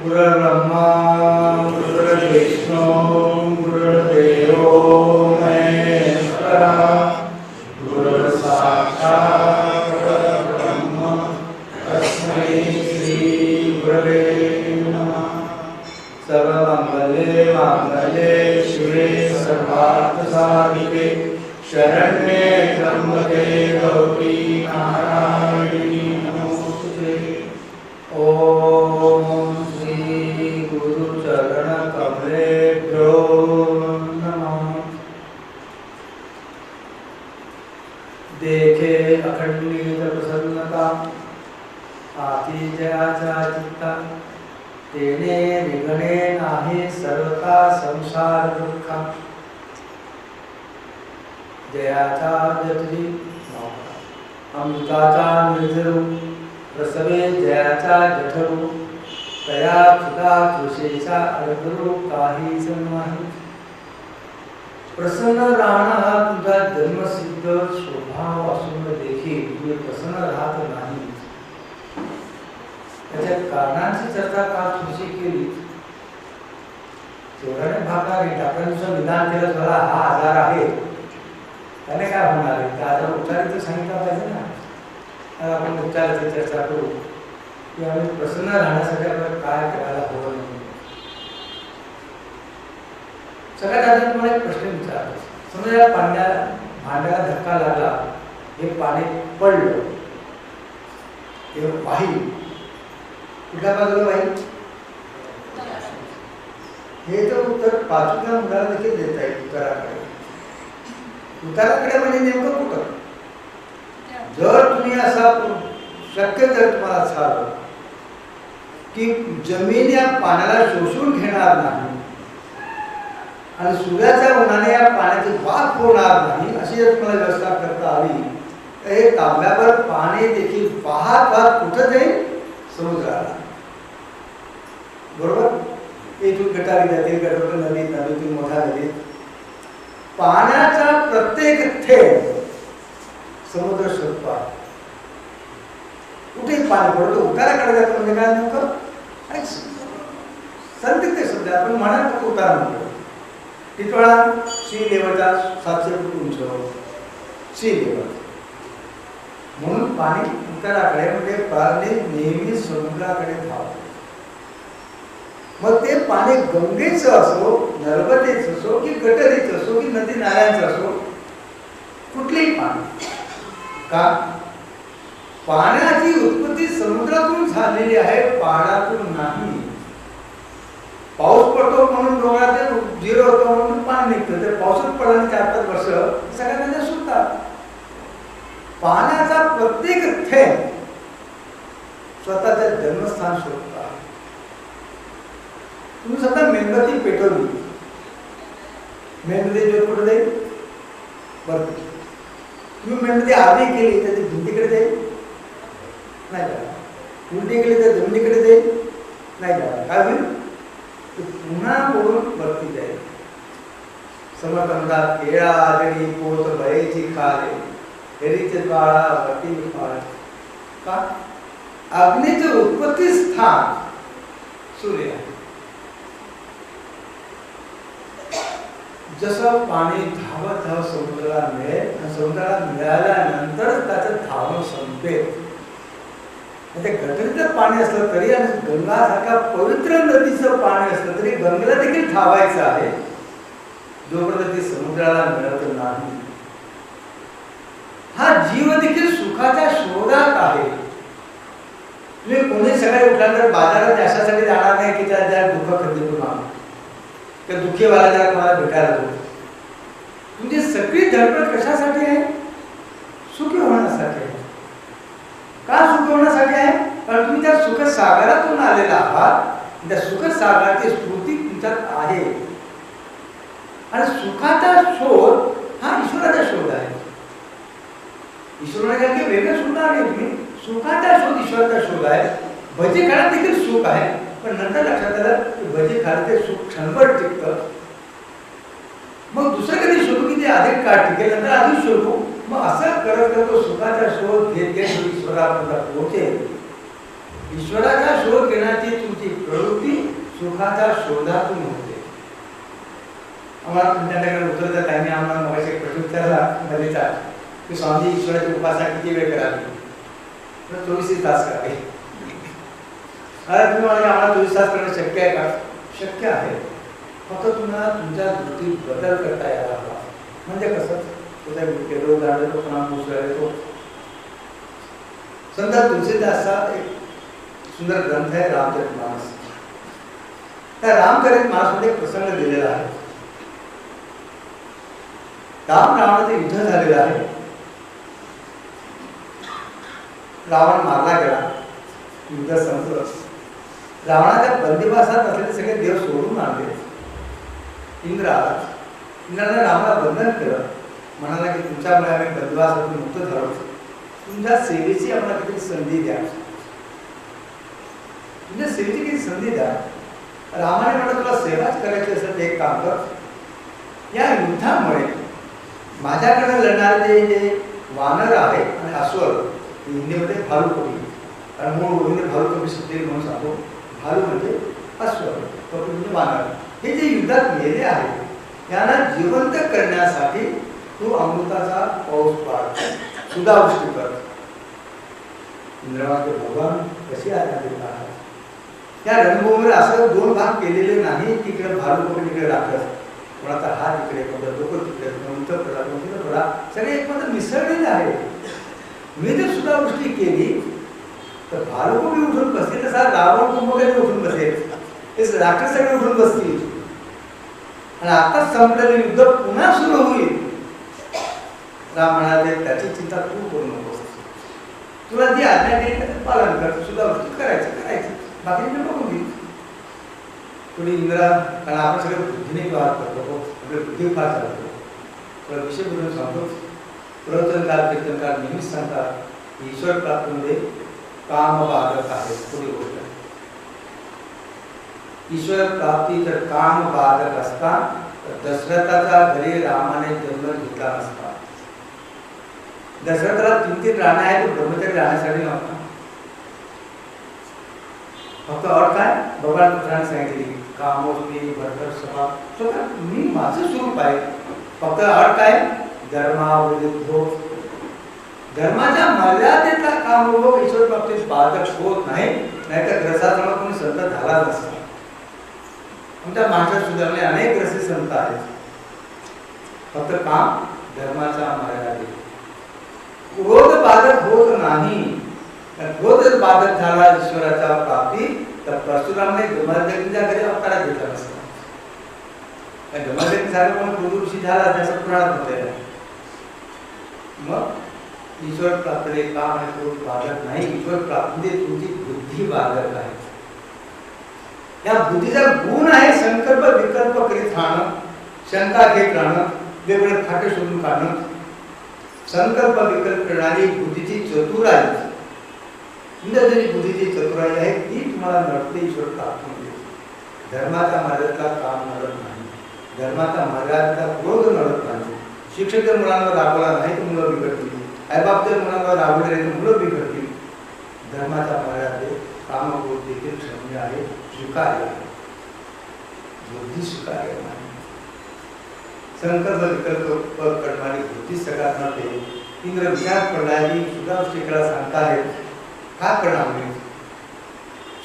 गुरुर्ब्रह्मा गुरुर्विष्णु गुरुर्देवो महेश्वरः गुरुर्साक्षात् परब्रह्म तस्मै श्री गुरवे नमः। सर्वमङ्गले माङ्गल्ये शिवे सर्वार्थसाधिके शरण्ये त्र्यम्बके गौरी नारायणी नमोस्तुते। ओम श्री गुरु चरण कमलेभ्यो नमः। देखे अखंडित प्रसन्नता आती जयाचा चित्ता तेने निगणे नाही सर्वता संसार दुःखा। जयाचा जटली अमृताचा निर्जरू प्रसवे जयाचा जठरू तया सुधा तुळशीचा अडगरू काहीच नाही। प्रसन्न राहणं हा तुझा जन्मसिद्ध स्वभाव असून देखील तुझे प्रसन्न राहत नाही। त्याच्या कारणांची चर्चा का थोडीशी केली तेवढ्याने भागणार नाही। डॉक्टरांचं निदान केलं मला हा आजार आहे त्याने काय होणार आहे त्या आजार उपचाराचं सांगितलं पाहिजे ना। आपण उपचाराची चर्चा करू की आम्ही प्रसन्न राहण्यासाठी आपल्याला काय करायला हवं नाही। सगळ्यात आधी तुम्हाला एक प्रश्न विचारतो। समजा या भांड्याला धक्का लागला हे पाणी पडलं हे वाही कुठल्या बाजूला वाही हे तर उत्तर पाचव्या मुलाला देखील देता येईल उत्तराकडे। उत्तराकडे म्हणजे नेमकं कुठं जर तुम्ही असा शक्य जर तुम्हाला झालं की जमीन या पाण्याला शोषून घेणार नाही आणि सूर्याच्या उन्हाने या पाण्याची वाफ होणार नाही अशी जर तुम्हाला व्यवस्था करता आली तर हे तांब्यावर पाणी देखील वाहत वाहत कुठं जाईल समुद्राला। बरोबर इथून गटारी जाते गटारी नदीत नदीतून मोठ्या नदीत पाण्याचा प्रत्येक थेंब समुद्र शोधतो कुठे पाणी पडतो उताराकडे जातो म्हणजे काय नेमकं संदिग्ध शब्द आपण म्हणाल फक्त उतारा म्हणतो। टिटवाळा सी लेवलचा 700 फूट उंच सी लेवल म्हणून पाणी उताराकडे म्हणजे पाणी नेहमी समुद्राकडे धावते। मग ते पाणी गंगेचं असो नर्मदेचं असो की गटरीचं असो की नदी नाल्यांचं असो कुठलेही पाणी का पाण्याची उत्पत्ती समुद्रातून झालेली आहे पहाडातून नाही। पाऊस पडतो म्हणून डोंगरात जिरो होतो म्हणून पाणी निघतं तर पाऊसच पडला नाही 4-5 वर्ष सगळ्या नद्या सुकतात। पाण्याचा प्रत्येक थेंब स्वतःचे जन्मस्थान शोधतात। तुम्ही स्वतः मेणबत्ती पेटवली मेणबत्ती ज्योत कुठे जाईल वरती। तुम्ही मेणबत्ती आधी केली तर ती भिंतीकडे जाईल नाही का उलटी केली तर जमिनीकडे जाईल नाही का काय होईल ते पुन्हा पडून वरती जाईल। समर्थ म्हणतात केळा आदरी पोत बळेची खाले हेरीचे बाळा वरती फाळ का अग्नीचे उत्पत्ती स्थान सूर्य आहे। जसं पाणी धावत धावत समुद्राला मिळेल आणि समुद्राला मिळाल्यानंतर त्याचं धावण संपेल। ते गटरीचं पाणी असलं तरी आणि गंगासारख्या पवित्र नदीचं पाणी असलं तरी गंगेला देखील धावायचं आहे जोपर्यंत ते समुद्राला मिळत नाही। हा जीव देखील सुखाच्या शोधात आहे। तुम्ही कोणी सकाळी उठल्यानंतर बाजारात अशासाठी जाणार नाही की त्या दुःख खरेदी करून आणा त्या दुःखीवाला जरा तुम्हाला भेटायला जातो। तुमची सगळी धडपड कशासाठी आहे सुखी होण्यासाठी आहे। का सुखी होण्यासाठी आहे कारण तुम्ही त्या सुख सागरातून आलेला आहात। त्या सुख सागराची स्फूर्ती तुमच्यात आहे आणि सुखाचा शोध हा ईश्वराचा शोध आहे। ईश्वराने काही वेगळं शोधणार नाही तुम्ही सुखाचा शोध ईश्वराचा शोध आहे। भजी खाण्यात देखील सुख आहे पण नंतर लक्षात आलं की भजी खाणं ते सुख क्षणभर टिकतं मग दुसरं कधी शोधू की ते अधिक काळ टिकेल नंतर अधिक शोधू मग असं करत करतो सुखाचा शोध घेत घेत ईश्वरापर्यंत पोहोचेल। ईश्वराचा शोध घेण्याची तुमची प्रवृत्ती सुखाच्या शोधातून होते. आम्हाला त्यांच्याकडे उत्तर देत त्यांनी आम्हाला मग एक प्रश्न विचारला मजेचा की स्वामी ईश्वराची उपासना किती वेळ करावी? तर 24 तास करावी. अरे तुम्ही म्हणाले आम्हाला 24 तास करणं शक्य आहे का? शक्य आहे, फक्त तुम्हाला तुमच्या दृष्टीत बदल करता यायला हवा. म्हणजे कसं? तुझ्या केलो झाडे तो पुन्हा मुसळले तो. संत तुलसीदासचा एक सुंदर ग्रंथ आहे रामचरितमानस. त्या रामचरितमानसमध्ये एक प्रसंग दिलेला आहे. राम रावणाचं युद्ध झालेलं आहे. रावण मारला गेला, युद्ध संपलं. रावणाच्या बंदिवासात असलेले सगळे देव सोडून आणले. इंद्र आला. इंद्राने रामाला बंधन केलं. म्हणाला की तुमच्यामुळे आम्ही बंदिवासातून मुक्त झालो, तुमच्या सेवेची आम्हाला किती संधी द्या, तुमच्या सेवेची किती संधी द्या. रामाने म्हटलं तुला सेवाच करायची असेल ते एक काम कर. या युद्धामुळे माझ्याकडे लढणारे जे वानर आहे आणि अस्वल, हिंदीमध्ये भालुकपी, कारण मूळ हिंदी भालुकपी शब्द म्हणून सांगतो. भालू म्हणजे अस्वल, कपी म्हणजे वानर. हे जे युद्धात मेले आहेत त्यांना जिवंत करण्यासाठी तू अमृताचा पाऊस पाड, सुधावृष्टी कर. इंद्रवाचे भगवान कशी आज्ञा देत आहेत. त्या रणभूमीवर असं 2 भाग केलेले नाही की इकडे भालुकपी इकडे राखस, कोणाचा हात इकडे, कोणता डोकं तिकडे, कोणतं पडा, कोणतं पडा, सगळे एकत्र मिसळलेले आहे. मी जर सुधावृष्टी केली तर भालुकपी उठून बसतील, तसा रावण कुंभकर्ण उठून बसेल, ते राक्षस सगळे उठून बसतील आणि आता संपलेलं युद्ध पुन्हा सुरू होईल. राम म्हणाले त्याची चिंता तू करू नकोस, तुला जी आज्ञा देईल त्याचं पालन कर, सुधावृष्टी करायची, बाकी मी बघून घेईल. थोडी इंद्रा, कारण आपण सगळं बुद्धीने व्यवहार करतो, आपले बुद्धी फार चालतो. तर विषय बोलून सांगतो. प्रवचनकार कीर्तनकार नेहमीच सांगतात ईश्वर प्राप्तीमध्ये काम बाधक आहे. थोडी गोष्ट ईश्वर प्राप्ती जर काम बाधक असता तर दशरथाचा घरी रामाने जन्म घेतला नसता. दशरथाला 3 राण्या आहेत, ब्रह्मचारी राहण्यासाठी नव्हता. फक्त अट काय? भगवान कृष्णाने सांगितली कामोस्मी भरतर सभा, मी माझं स्वरूप आहे. फक्त अट काय? धर्माविरुद्ध, धर्माच्या मर्यादेचा कामोभोग ईश्वर प्राप्तीत बाधक होत नाही, नाहीतर ग्रसाजवळ कोणी संत झाला नसता. आमच्या महाराष्ट्रात सुधारले अनेक ग्रसी संत आहेत. फक्त काम धर्माच्या मर्यादेत. क्रोध बाधक होत नाही. क्रोध बाधक झाला ईश्वराच्या प्राप्ती तर परशुरामने जमदग्नीच्या घरी अवतार घेतला नसता. जमदग्नी सारखं कोण क्रोधवशी झाला त्याचं पुराणात म्हटलेलं आहे. मग ईश्वर प्राप्तीले काम आणि क्रोध बाधक नाही. ईश्वर प्राप्तीने तुमची बुद्धी बाधक आहे. या बुद्धीचा गुण आहे संकल्प विकल्प करीत राहणं, शंका घेत राहणं, वेगवेगळे फाटे शोधून काढणं. संकल्प विकल्प करणारी बुद्धीची चतुराई, इंद्रियाची बुद्धीची चतुराई आहे ती तुम्हाला नडते ईश्वर प्राप्तीमध्ये. धर्माचा मर्यादेचा काम नडत नाही, धर्माचा मर्यादेचा क्रोध नडत नाही. शिक्षक जर मुलांवर राबवला नाही तर मुलं बिघडतील, आईबाप जर मुलांवर राबवले नाही तर मुलं बिघडतील. धर्माचा मर्यादे कामक्रोध देखील क्षम्य आहे, स्वीकार्य आहे, बुद्धी स्वीकार्य नाही. संकल्प विकल्प करणारी बुद्धी सगळ्यात नव्हते. इंद्र विचार करणारी सुधावृष्टीकडे सांगता आहेत का करणार नाही.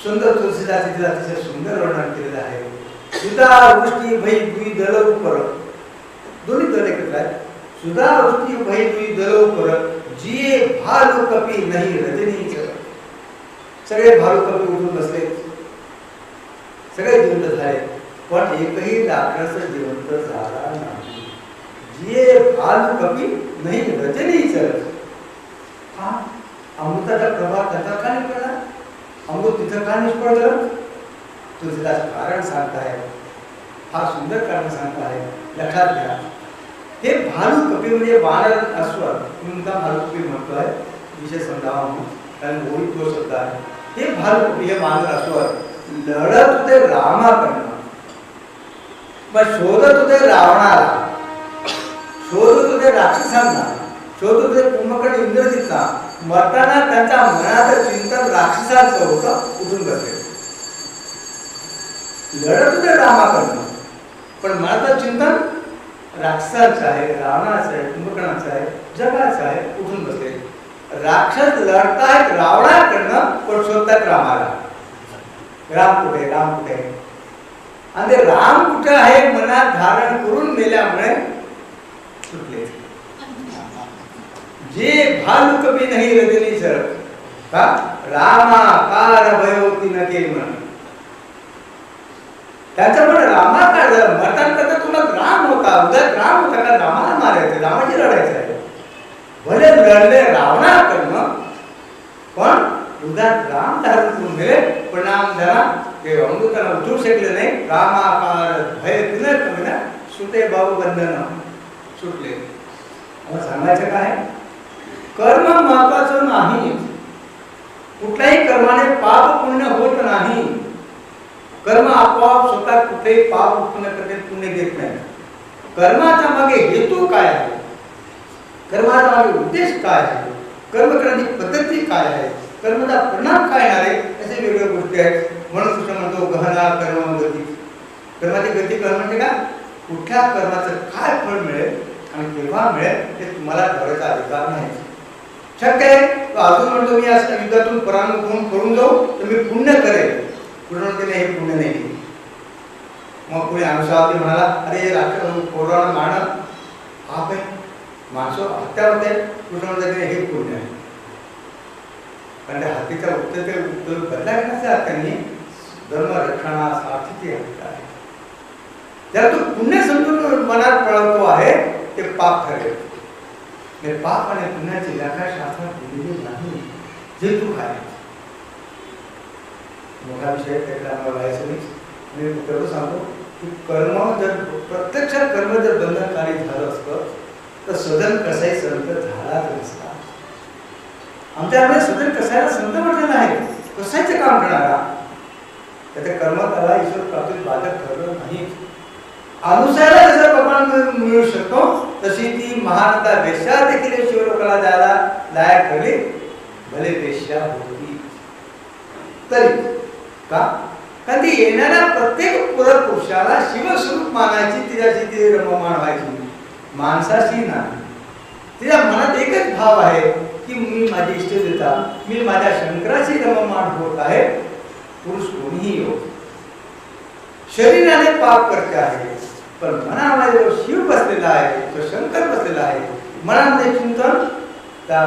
सुंदर तुलसीदास अतिशय सुंदर वर्णन केलेलं आहे. सुधावृष्टी भई दुई दल उपर, दोन्ही दल एकत्र आहेत. सुधावृष्टी भई दुई दल उपर, जिये भालू कपी नाही रजनी. सगळे भालू कपी उठून बसले, सगळे जिवंत झाले, पण एकही राक्षस जिवंत झाला नाही. जिये भालू कपी नाही रजनी. हा अमृताचा प्रभाव त्याचा का निघाला? अमृत तिथं का निष्फळ झालं? तुलसीदास कारण सांगताय, फार सुंदर कारण सांगताय, लक्षात घ्या. हे भालू कपी म्हणजे वानर अस्वल, तुमचा भालू कपी म्हणतोय विषय समजावा म्हणून, कारण गोळी तो शब्द आहे. हे भालू कपी हे वानर अस्वल लढत होते रामाकडनं, मग शोधत होते रावणाला, शोधत होते राक्षसांना, शोधत होते कुंभकर्ण इंद्रजितला. मरताना त्यांच्या मनात चिंतन राक्षसांचं होतं, उठून बसले. लढत तर रामाकडनं, पण माझं चिंतन राक्षसाचं आहे, रावणाचं आहे, कुंभकर्णाचं आहे, जगाचं आहे. उठून बसले. राक्षस लढतायत रावणाकडनं, पण शोधतात रामाला. राम कुठे, राम कुठे? आणि ते राम कुठे आहे मनात धारण करून मेल्यामुळे सुटले. जे भालू कभी नाही रजनी सर का रामाकार भयोती न केली म्हणून त्याच्यामुळे रामाकार मतांकरता तुला राम होता, उद्या राम होता का रामाला मारायचं, रामाची लढायचं आहे. भले लढले रावणाकडनं, पण उद्या राम धारण करून गेले. परिणाम झाला ते अमृताला उठू शकले नाही. रामाकार भय न कमी ना सुटे भाऊ बंधन सुटले. मला सांगायचं काय, कर्म महत्वाचं नाही. कुठल्याही कर्माने पाप पुण्य होत नाही. कर्म आपोआप स्वतः कुठेही पाप उत्पन्न करते, पुण्य देत नाही. कर्माच्या मागे हेतू काय आहे, कर्माचा मागे उद्देश काय आहे, कर्म करण्याची पद्धती काय आहे, कर्माचा परिणाम काय आहे, असे वेगवेगळ्या गोष्टी आहेत. म्हणून कृष्ण म्हणतो गहना कर्म गती. कर्माची गती कर्म म्हणजे का, कुठल्या कर्माचं काय फळ मिळेल आणि केव्हा मिळेल हे तुम्हाला ठरवायचा अधिकार नाही. शक्य आहे तो अजून म्हणतो मी असं युद्धातून परांगण होऊन करून जाऊ तर मी पुण्य करेल. पुण्य हे पुण्य नाही. मग पुढे अनुसावती म्हणाला अरे राक्षस कोरोना मारणं पाप आहे, माणसं हत्या होते. कृष्ण म्हणतात हे पुण्य आहे. कारण त्या हत्तीच्या उत्तर बदला घेण्याच्या त्यांनी धर्म रक्षणासाठी हत्या आहे. ज्याला तो पुण्य समजून मनात पळवतो आहे ते पाप ठरेल. पाप आणि पुण्याची व्याख्या शास्त्रात दिलेली नाही. जे तू काय मोठा विषय त्याला बघायचं नाही. मी तेवढं सांगतो की कर्म जर प्रत्यक्षात कर्म जर बंधनकारी झालं असतं तर सदन कसाही संत झालाच नसता. आमच्याकडे सदन कसायला संत म्हटलेला आहे. कसायचं काम करणारा त्याच्या कर्म त्याला ईश्वर प्राप्तीत बाधक ठरलं नाही. अनुसारा जसं कपाळ मिळू शकतो तशी ती महानता वेश्या देखील शिवलोकाला जायला लायक ठरली. भले वेश्या होती तरी का, कारण ती येणाऱ्या प्रत्येक पुरुषाला शिवस्वरूप मानायची, तिच्याशी ती रममाण व्हायची, माणसाशी नाही. तिच्या मनात एकच भाव आहे की मी माझी इष्टदेवता, मी माझ्या शंकराशी रममाण होत आहे. पुरुष कोणीही हो, शरीराने पाप करते आहे, पण मनामध्ये जो शिव बसलेला आहे, तो शंकर बसलेला आहे. मनामध्ये चिंतन त्या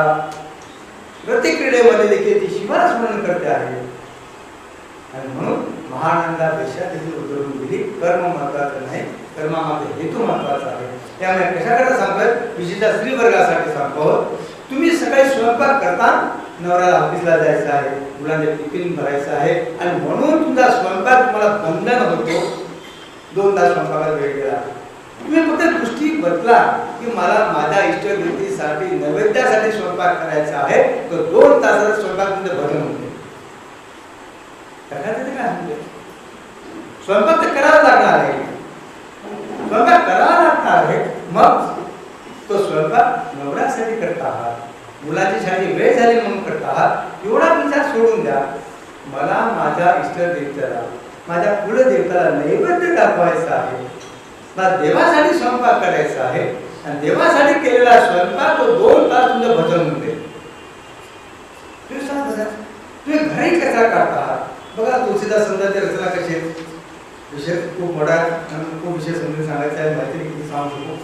प्रतिक्रियेमध्ये देखील ती शिवाला स्मरण करते आहे. आणि म्हणून महानंदापेक्षा देखील उतरून गेली. कर्म महत्वाचं नाही, कर्मामध्ये हेतू महत्वाचा आहे. त्यामुळे कशाकडे सांगतोय, विशेषतः स्त्री वर्गासाठी सांगतो. तुम्ही सकाळी स्वयंपाक करता, नवऱ्याला ऑफिसला जायचं आहे, मुलांचे टिफिन भरायचं आहे आणि म्हणून तुमचा स्वयंपाक तुम्हाला बंधन होतो. 2 तास स्वयंपाकात वेळ गेला. तुम्ही फक्त दृष्टी बदला की मला माझ्या इष्टदेवतेसाठी नैवेद्यासाठी स्वयंपाक करायचा आहे, तर 2 तासाचा स्वयंपाक तुमचं बंधन होते. स्वयंपाक तर करावा लागणार आहे, स्वयंपाक करावा लागणार आहे. मग तो स्वयंपाक नवऱ्यासाठी करता आहात, मुलाची शाळेची वेळ झाली म्हणून करता आहात, एवढा विचार सोडून द्या. मला माझ्या इष्टदेवतेला, माझ्या कुलदेवताला नैवेद्य दाखवायचा आहे, मला देवासाठी स्वयंपाक करायचा आहे. आणि देवासाठी केलेला स्वयंपाक तो 2 तास तुमचं भजन होते. तुम्ही घरी कसा काढता आहात बघा. तुळशीदास संतांची रचना कशी आहे, विषय खूप मोठा आणि खूप विषय समजून सांगायचा आहे. माहिती किती सांगू शकतो.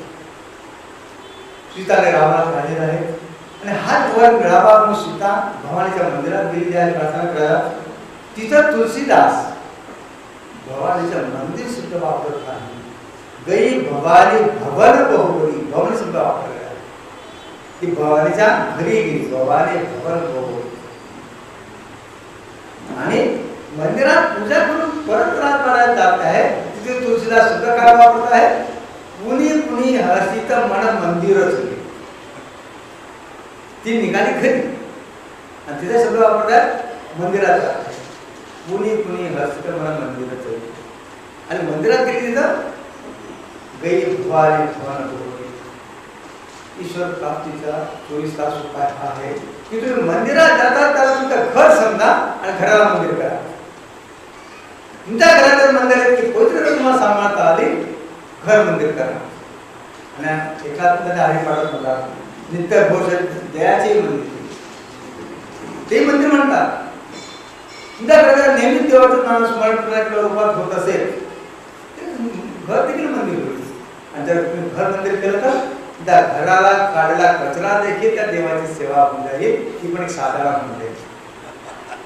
सीताने रावणात राहिलेला आहे आणि हात वर मिळावा म्हणून सीता भवानीच्या मंदिरात गेलेली आहे प्रार्थना करायला. तिथं तुळशीदास भवानीचं मंदिर सुद्धा वापरत नाही. गई भवानी भवन बहुबली, भवन सुद्धा वापरलेला आहे. ती भवानीच्या घरी गेली, भवानी भवन बहुबली. आणि मंदिरात पूजा करून परत रात मारायला जात आहे. तिथे तुळशीदास सुद्धा काय वापरत आहे, कुणी कुणी हर्षित मन मंदिरच. ती निघाली घरी आणि तिथे शब्द वापरतात मंदिरात जात आहे. कुणी कुणी हर्षित मन मंदिरच. आणि मंदिरात गेली तिथं गई भवानी भवन बहुबली. ईश्वर प्राप्तीचा 24 तास उपाय हा आहे की तुम्ही मंदिरात जाता त्याला तुमचं घर समजा आणि घराला मंदिर करा. तुमच्या घरात जर मंदिर आहे की पवित्र तुम्हाला सांभाळता आली घर मंदिर करा. आणि एकात्मता हरिपाठात म्हणतात नित्य घोष देयाचे मंदिर ते मंदिर म्हणतात. तुमच्या घरात नेहमी देवाचं नाम स्मरण रूपात होत असेल घर देखील मंदिर होईल. आणि जर तुम्ही घर मंदिर केलं तर त्या घराला काढलेला कचरा देखील त्या देवाची सेवा होऊन जाईल. ती पण एक साधारण होऊन जाईल.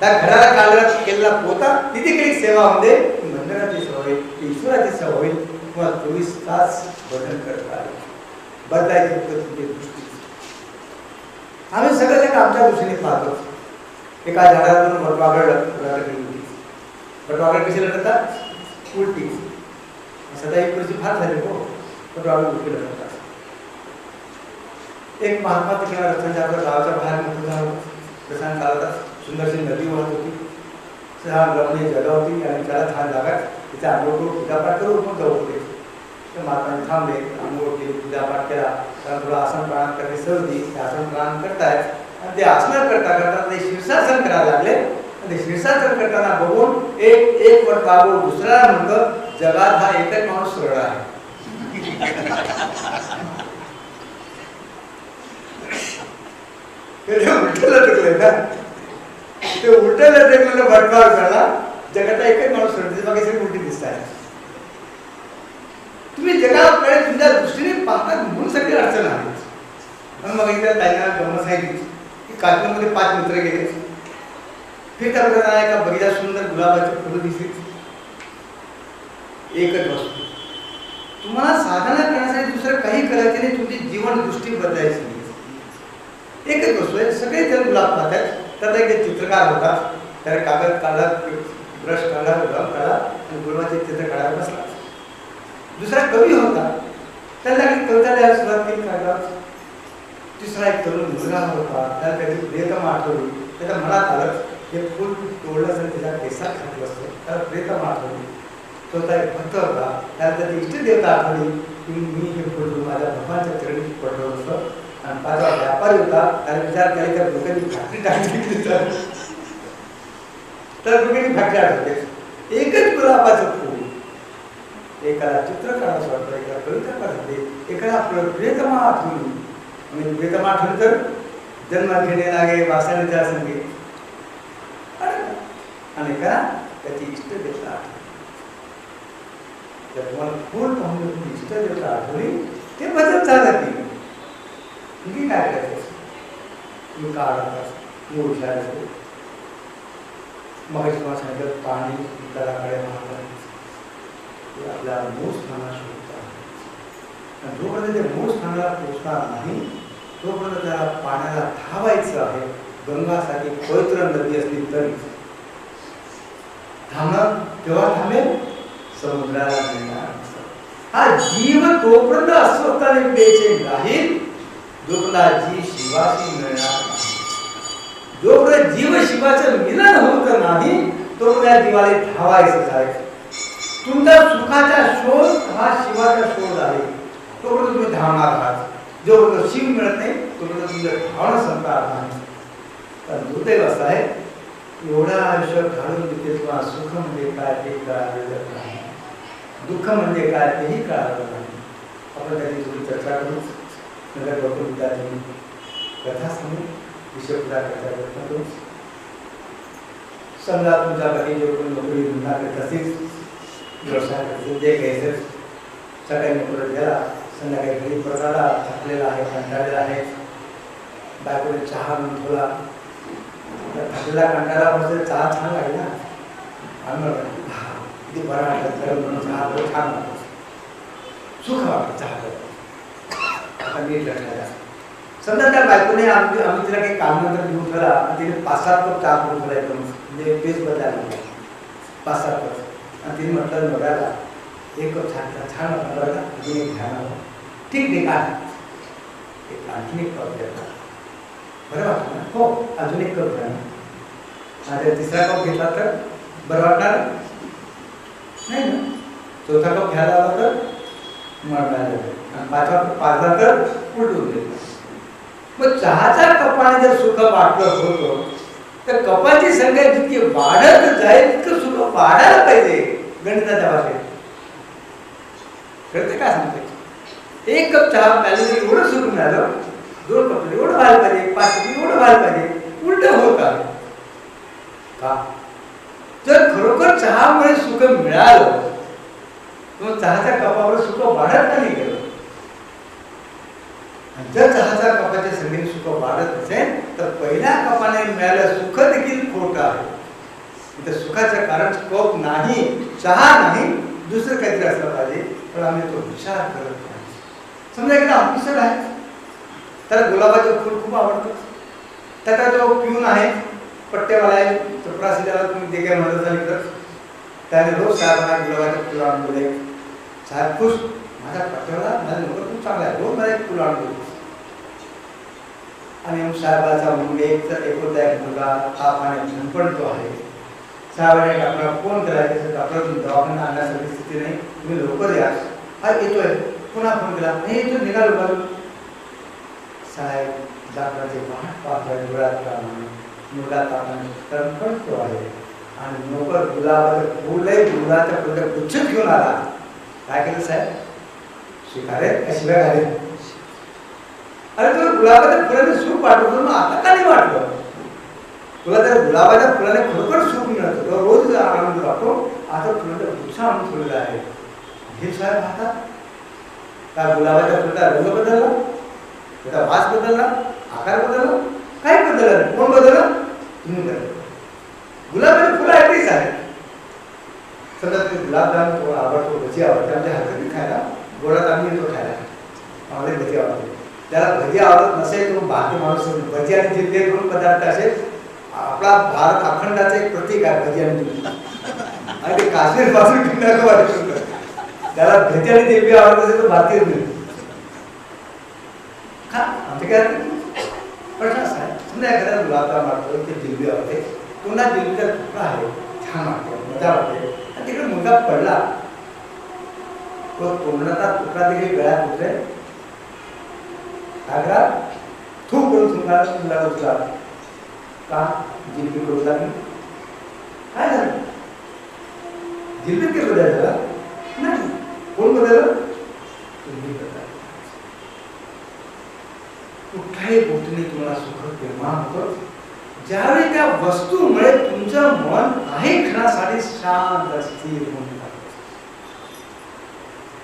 त्या घराला काढलेला केलेला पोता ती देखील एक सेवा होऊन दे. मंदिराची सेवा होईल, ईश्वराची सेवा होईल. किंवा 24 तास भजन करता बदलायची तुमची दृष्टी. आम्ही सगळं एक आमच्या दृष्टीने पाहतो. एका झाडातून वटवाघळ लटकली होती. वटवाघळ कशी लटकतात? उलटी. सध्या एक परिस्थिती फार झाली हो. वटवाघळ उलटी लटकतात. एक महात्मा तिकडे रस्त्याच्या गावाच्या बाहेर मोठं झालं. प्रशांत चालतात. सुंदरशी नदी वाहत होती. छान रमणीय जगा होती आणि त्याला छान जागा तिथे आंघोळ करून पूजापाठ करून पण जाऊ होते. तर महात्माने थांबले, आंघोळ केली, पूजापाठ केला. कारण थोडं आसन प्राणायाम करणे सहज ते आसन प्राणायाम करतायत. आणि ते आसन करता करता ते शीर्षासन करायला लागले. आणि ते शीर्षासन करताना बघून एक वटवाघूळ दुसऱ्याला म्हणतं जगात हा एकच माणूस सरळ आहे. उलट लटकलंय ना. ते उलट लटकलेलं वटवाघूळ झाला. जगात एकच माणूस सरळ बाकी सगळी उलटी दिसत आहे. तुम्ही जगाकडे तुमच्या दृष्टीने पाहतात म्हणून सगळी अडचण आहे. मग एकदा ताईंना गमत सांगितली की काश्मीरमध्ये 5 मित्र गेले. फिरता फिरताना एका बगीचा सुंदर गुलाबाची फुलं दिसली. एकच वस्तू. तुम्हाला साधना करण्यासाठी दुसरं काही करायचं नाही. तुमची जीवन दृष्टी बदलायची नाही. एकच वस्तू आहे. सगळे जण गुलाब पाहतात. त्यात एक चित्रकार होता. त्याने कागद काढला, ब्रश काढला, गुलाब काढला आणि गुलाबाचे चित्र काढायला बसला. दुसरा कवी होता. त्याला कविता लिहायला सुरुवात केली. काढला. तिसरा एक तरुण मुलगा होता. त्याला त्याची प्रियतम आठवली. त्याच्या मनात आलं हे फुल तोडलं असेल त्याच्या केसात घातलं असतं. त्याला प्रियतम आठवली. तो त्या एक भक्त होता. त्याला त्याची इष्टदेवता आठवली की मी हे फुल माझ्या भगवानच्या चरणी पडलो होतं. आणि 5वा व्यापारी होता. त्याला विचार केला त्या लोकांनी फॅक्टरी टाकली तर लोकांनी फॅक्टरी आठवते. एकच गुलाबाचं फुल. एकाला चित्र काढायचं वाटतं, एकाला कविता काढते, एकाला प्रियतमा आठवली. आणि प्रियतमा आठवली तर जन्म घेणे लागे वासनेच्या संगीत. आणि का त्याची इष्टदेवता आठवली. तर तुम्हाला फुल पाहून तुम्ही इष्टदेवता आठवली ते बदल झालं की तुम्ही काय करायचं? तुम्ही काढतात मूळ विचारायचं. मग तुम्हाला सांगितलं पाणी तलाकडे वाहतात. आपल्या मूळ स्थानाला शोधतात. जोपर्यंत ते मूळ स्थानाला पोचणार नाही तोपर्यंत त्याला पाण्याला धावायचं आहे. गंगासारखी पवित्र नदी असली तरी थांबणार तेव्हा थांबेल समुद्राला मिळणार. हा जीव तोपर्यंत अस्वस्थाने बेचैन राहील जोपर्यंत जी शिवाशी मिळणार नाही. जोपर्यंत जीव शिवाचं मिलन होत नाही तोपर्यंत जीवाला धावायचं जायचं. तुमचा सुखाचा शोध हा शिवाचा शोध आहे. तोपर्यंत तुम्ही धावणार आहात. जोपर्यंत शिव मिळत नाही तोपर्यंत तुमचं धावणं संपणार नाही. तर दुर्दैव असं आहे एवढं आयुष्य घालून तिथे तुम्हाला सुख म्हणजे काय ते कळालेलं नाही. दुःख म्हणजे काय तेही कळालं नाही. आपण त्याची थोडी चर्चा करू. नगर डॉक्टर विद्यार्थी कथा सांगू. विषय पुरा करता प्रयत्न करू. समजा तुमच्या घरी जो कोणी नोकरी धंदा करत असेल, व्यवसाय करतो, जे घ्यायचं सकाळी नोकरी गेला, संध्याकाळी घरी परत आला, थकलेला आहे, कंटाळलेला आहे. बायकोने चहा म्हणून ठेवला. थकलेला कंटाळा म्हणजे चहा छान लागला. किती बरा वाटतं म्हणून चहा छान वाटतो. सुख वाटतं चहा. आता नीट लक्षात. समजा त्या बायकोने आम्ही तिला काही कामानंतर घेऊन ठेवला आणि तिने 5-7 कप चहा करून ठेवला एकदम म्हणजे पेज बदलायला 5-7 कप. आणि तिने म्हटलं नवऱ्याला 1 कप छान वाटलं बरं का, अजून एक घ्या ना. ठीक आहे का आणखीन 1 कप घ्या बरं वाटतं ना. हो अजून 1 कप घ्या ना. आणि 3रा कप घेतला तर बरं वाटणार नाही ना. 4था कप घ्यायला आला तर मळणार. आणि 5वा कप पाजला तर उलटून देतो. मग चहाच्या कपाने जर सुख वाटलं होतं तर कपाची संख्या जितकी वाढत जाईल तितकं सुख वाढायला पाहिजे गणिताच्या भाषेत. कळते काय सांगते? 1 कप चहा प्यायला जरी एवढं सुख मिळालं, 2 कप एवढं व्हायला पाहिजे, 5 कप एवढं व्हायला पाहिजे, उलट होत आहे का? जर खरोखर चहामुळे सुख मिळालं तर चहाच्या कपावर सुख वाढत नाही गेलं. जर चहाच्या कपाच्या संगीत सुख वाढत नसेल तर पहिल्या कपाने मिळालं सुख देखील खोटं आहे. इथं सुखाचं कारण कप नाही, चहा नाही, दुसरं काहीतरी असलं पाहिजे. पण आम्ही तो विचार करत नाही. समजा एखादा ऑफिसर आहे, त्याला गुलाबाचं फुल खूप आवडतं. त्याचा जो पिऊन आहे, पट्टेवाला आहे, चपरासी, त्याला तुम्ही जे काही म्हणत झाली तर त्याने रोज साहेबांना गुलाबाचं फुलं आणून दिले. साहेब खुश, माझा पट्टेवाला, माझा नोकर खूप चांगला आहे, रोज मला एक फुलं आणून दिले. आणि मग साहेबाचा मुलगा एकोणता एक मुलगा हा पाण्यात झणपणतो आहे. साहेबांनी डॉक्टरला फोन केला, त्याचं डॉक्टर दवाखान्यात आणण्यासाठी स्थिती नाही, तुम्ही लवकर या. हा येतोय. पुन्हा फोन केला, नाही येतो, निघालो बाजू. साहेब डॉक्टरचे वाट पाहतोय, डोळ्यात मुलगा तापाने तडफडतो आहे आणि नोकर गुलाबाचं फुल आहे, गुलाबाच्या फुलाच्या गुच्छच घेऊन आला. काय केलं साहेब? स्वीकारे शिवाय घाले. अरे तुला गुलाबाच्या फुलाने सुख वाटतो, मग आता का नाही वाटलं? तुला त्या गुलाबाच्या फुलाने खरोखर सुख मिळत होतं, रोज आनंद वाटतो. आता फुलाचा गुच्छ आणून ठेवलेला आहे. हे साहेब हातात त्या गुलाबाच्या फुलाचा रंग बदलला, त्याचा वास बदलला, आकार बदलला, काय बदललं? कोण बदललं? तुम्ही बदललं. गुलाबाची फुलं ऐकलीच आहे. समजा तुम्ही गुलाबजाम तुम्हाला आवडतो, भजी आवडते, आमच्या हातात खायला, गोडात आम्ही येतो खायला, आम्हाला भजी आवडते. त्याला भजी आवडत नसेल तो भारतीय माणूस, भजी आणि जिल्हे दोन पदार्थ असेल. आपला भारत अखंडाचं एक प्रतीक आहे भजी आणि जिल्हे. आणि ते काश्मीर पासून किनार वाटत, त्याला भजी आणि जिल्हे आवडत असेल तो भारतीय मिळतो. खा, आमचे काय प्रश्न असा आहे. समजा एखाद्या गुलाबजाम वाटतो, ते जिल्हे आवडते, पुन्हा जिल्ह्याचा तुकडा आहे, छान वाटतो, मजा वाटते, आणि तिकडे मुलगा पडला, तो तोंडाचा तुकडा देखील गळ्यात उतरेल. आग्रा थूक करून तुमला उचला का? जिल्बी करू लागली. काय झालं? जिल्बी ते बदल झाला नाही. कोण बदललं? तुम्ही बदल. कुठल्याही गोष्टीने तुम्हाला सुख निर्माण होतं ज्यावेळी त्या वस्तूमुळे तुमचं मन काही क्षणासाठी शांत स्थिर होऊन जातं.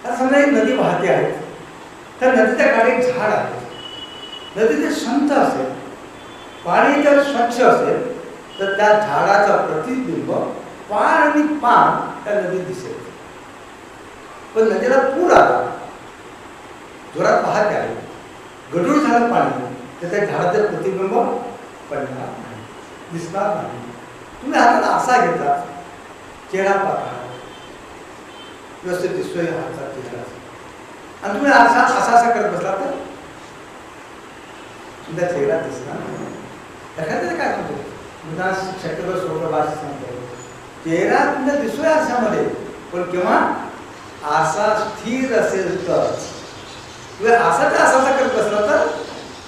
आता समजा एक नदी वाहते आहे, तर नदीच्या काठी एक झाड आहे. नदी जर शांत असेल, पाणी जर स्वच्छ असेल, तर त्या झाडाचं प्रतिबिंब पान आणि पान त्या नदीत दिसेल. पण नदीला पूर आला, जोरात वाहते आहे, गढूळ झालं पाणी, तर त्या झाडाचं प्रतिबिंब पडणार नाही, दिसणार नाही. तुम्ही हातात आसा घेता, चेहरा पाहता, व्यवस्थित दिसतोय हातात चेहरा, आणि तुम्ही असा करत बसला तर तुमचा चेहरा दिसणार नाही. एखाद्याला काय म्हणतो, तुमचा शक्यतो सोपं भाषा सांगतो, चेहरा तुमचा दिसतोय आरशामध्ये, पण केव्हा आरसा स्थिर असेल तर. तुम्ही असा करत बसला तर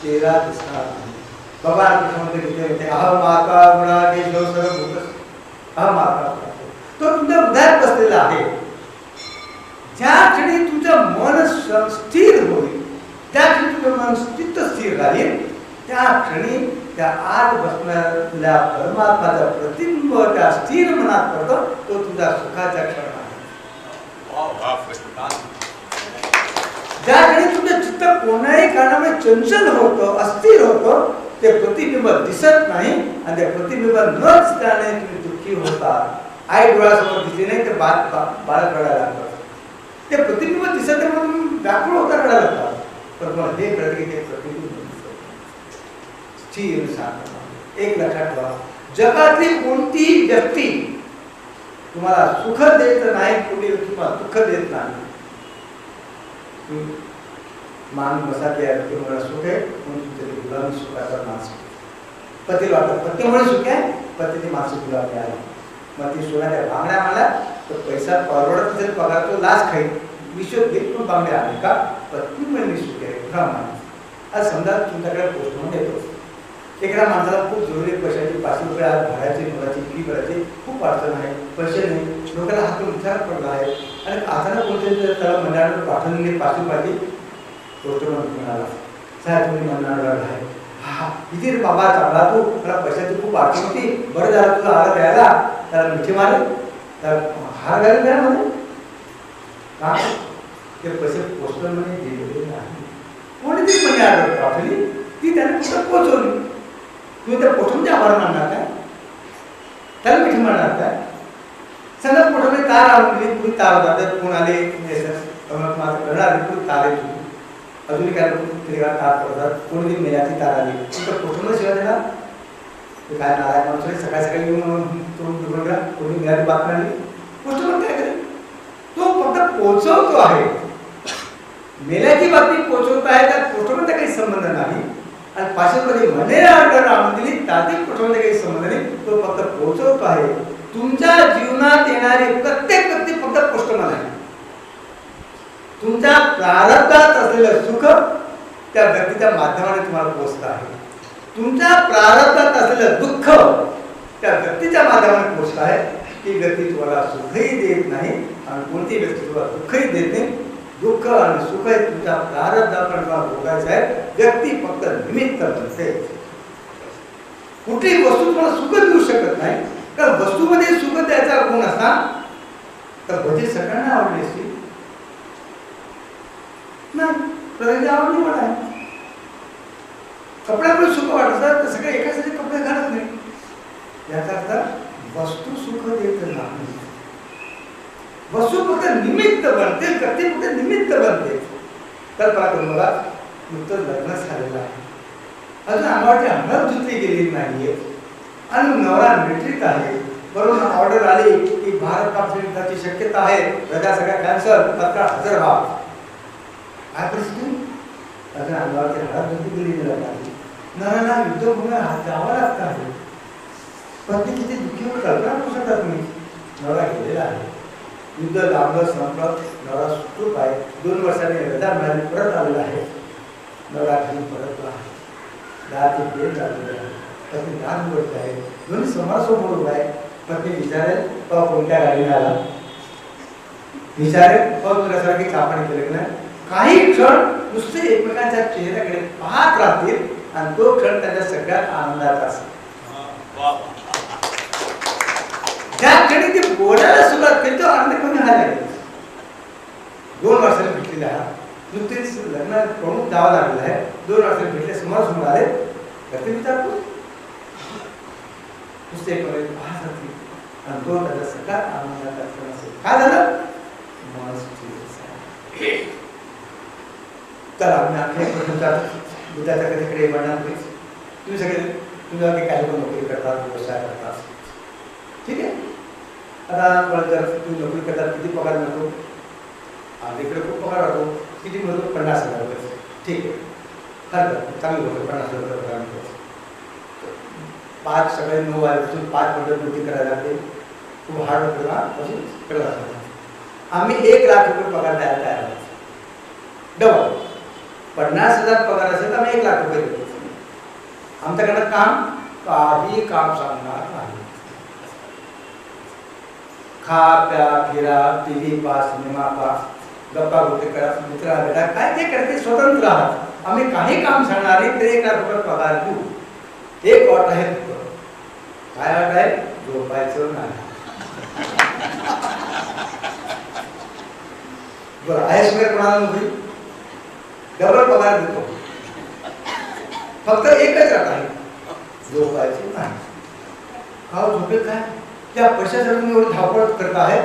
चेहरा दिसणार नाही. भगवान कृष्ण म्हणते अहम माता गुणा केशव सर्व भूत अहम माता, तो तुमच्या हृदयात बसलेला आहे. ज्या क्षणी तुमचं मन स्थिर होईल, त्या क्षणी तुमचं मन चित्त स्थिर राहील, त्या क्षणी त्या आत बसणाऱ्या परमात्माचा प्रतिबिंब त्या स्थिर मनात पडतो. तो तुझा सुखाचा क्षण आहे. ज्या क्षणी तुमचं चित्त कोणाही कारणामुळे चंचल होतं, अस्थिर होतं, ते प्रतिबिंब दिसत नाही, आणि ते प्रतिबिंब न दिसल्याने तुम्ही दुःखी होता. आई डोळ्यासमोर दिसली नाही तर बाळक रडायला लागतं. ते प्रतिबिंब दिसत नाही म्हणून व्याकुळ होता, रडायला लागतात. पण मला हे कळत की ते प्रतिबिंब स्थिर शांत. एक लक्षात ठेवा, जगातली कोणतीही व्यक्ती तुम्हाला सुख देत नाही, कोणी तुम्हाला दुःख देत नाही. मान बसा की मला सुख आहे म्हणून तुमच्या गुलामी सुखाचा नाश. पतीला वाटतं पतीमुळे सुख आहे, पतीची मानसिक गुलामी आहे. मग ती सोन्याच्या बांगड्या मारल्या तर पैसा परवडत असेल, पगार तो लाच खाईल, विश्व घेत पण बांगड्या आले का? पत्नीमुळे मी सुख आहे, भ्रम आहे. आज समजा तुमच्याकडे पोस्टमन येतो, एका माणसाला खूप जरुरी पैशाची 500 रुपये आज भरायची मुलाची फी भरायची खूप अडचण आहे, पैसे नाही, लोकांना हात विचार पडला आहे आणि अचानक कोणते त्याला मंडळावर पाठवलेली 500 रुपयाची गोष्ट म्हणाला, साहेब तुम्ही मंडळावर आहे, हा किती रे बाबा चांगला तू, मला पैशाची खूप अडचण होती, बरं झालं तुला आला द्यायला, त्याला मिठी मारे, तर हार घालून द्या म्हणे का ते पैसे पोस्टलमध्ये दिलेले नाही, कोणीतरी मंडळावर पाठवली, ती त्याने कुठं पोहोचवली, तुम्ही त्या पोस्टमध्ये आभार मानणार काय, त्याला मिठी मारणार काय, सगळ्यात पोस्टमध्ये तार आणून दिली, तुम्ही तार होता कोण आले माझं करणार तुम्ही तार आहे, अजून काय तरी तार पडतात, कोणी मेल्याची तार आली तर पोस्टमध्ये शिवाय देणार, काय नारायण माणूस सकाळी सकाळी येऊन तो कोणी मेल्याची बातमी आली, पोस्टमध्ये काय करेल, तो फक्त पोहोचवतो आहे, मेल्याची बातमी पोहोचवत आहे, त्या पोस्टमध्ये काही संबंध नाही आणि 500 रुपये मनी ऑर्डर आणून दिली त्यातील पोस्टमध्ये काही संबंध नाही, तो फक्त पोहोचवतो आहे. तुमच्या जीवनात येणारी प्रत्येक व्यक्ती फक्त पोस्टमन आहे. तुमच्या प्रारब्धात असलेलं सुख त्या व्यक्तीच्या माध्यमाने तुम्हाला पोहोचत आहे, तुमच्या प्रारब्धात असलेलं दुःख त्या व्यक्तीच्या माध्यमाने पोहोचत आहे. ती व्यक्ती तुम्हाला सुखही देत नाही आणि कोणती व्यक्ती तुम्हाला दुःखही देत नाही. दुःख आणि सुख हे तुमच्या प्रारब्धाप्रमाणे तुम्हाला भोगायचं आहे. व्यक्ती फक्त निमित्त बनते. कुठलीही वस्तू तुम्हाला सुख देऊ शकत नाही, कारण वस्तूमध्ये सुख द्यायचा गुण असता तर भजी सगळ्यांना आवडली असती नाही, प्रत्येकाला आवडली म्हणा. कपड्यामध्ये सुख वाटतं तर सगळे एकासाठी कपडे घालत नाही, याचा अर्थ वस्तू सुख देत नाही. वस्तू फक्त निमित्त बनते, व्यक्ती फक्त निमित्त बनते. तर बघा नुकतं लग्न झालेलं आहे, अजून अंगावरची अंगात धुतली गेलेली नाहीये आणि नवरा मिलिटरीत आहे, बरोबर ऑर्डर आली की भारत पाकिस्तानची शक्यता आहे, रजा सगळ्या कॅन्सल, तत्काळ हजर व्हा. काय परिस्थिती, अजून अंगावरची अंगात धुतली गेलेली नाही, नवऱ्याला युद्धभूमीवर जावं लागतं आहे. पत्नी किती दुःखी होत कल्पना करू शकता तुम्ही. नवरा गेलेला आहे, युद्ध लांबलं संपलं, नवरा सुखरूप आहे, 2 वर्षांनी रजा मिळाली, परत आलेला आहे. नवरा घरी परतला आहे, दाराची बेल झालेली आहे, पत्नी दार उघडत आहे, दोन्ही समोरासमोर उभा आहे. पत्नी विचारेल तो कोणत्या गाडीने आला, विचारेल तो तुझ्यासारखी कापण केलं नाही. काही क्षण नुसते एकमेकांच्या चेहऱ्याकडे पाहत राहतील आणि तो क्षण त्याच्या सगळ्यात आनंदाचा असेल. ज्या क्षणी ती बोलायला सुरुवात केली तो आनंद कमी व्हायला लागेल. 2 वर्षांनी भेटलेले आहात, नुकतेच लग्न करून जावं लागलेलं आहे, 2 वर्षांनी भेटले, समोर आले तर ते विचारतो नुसते पाहत राहतील आणि तो त्याचा सगळ्यात आनंदाचा क्षण असेल. काय झालं, तर आम्ही आपल्या बुद्धाच्या कधीकडे म्हणणार तुम्ही सगळे तुझ्या काही पण नोकरी करतात, व्यवसाय करतात, ठीक आहे. आता जर तुम्ही नोकरी करतात किती पगार मिळतो, इकडे खूप पगार होतो, किती मिळतो, 50,000 रुपये, ठीक आहे, हरकत चांगली होतं, 50,000 रुपये पगार मिळतो. 5 सगळे 9 वाजेपासून 5 मिनिटं ड्युटी करायला लागते, खूप हार्ड होतं ना, पासून करत असतात. आम्ही 1 लाख रुपये पगार द्यायला तयार आहोत, डबल. 50,000 पगार असेल तर आम्ही 1 लाख रुपये देतो. आमच्याकडं काम काही काम सांगणार नाही. खा प्या फिरा, टीव्ही पहा, सिनेमा पहा, गप्पा गोष्टी करा, मित्र भेटा, काय ते करते, स्वतंत्र आहात. आम्ही काही काम सांगणार नाही, तरी 1 लाख रुपये पगार देऊ. एक अट आहे, काय अट आहे, झोपायचं नाही. बरं आहे सगळे कोणाला नोकरी, डबल पगार देतो, फक्त एकच अट आहे, झोपायची नाही. खाऊ झोपेत काय, त्या पैशासाठी तुम्ही एवढी धावपळ करत आहे,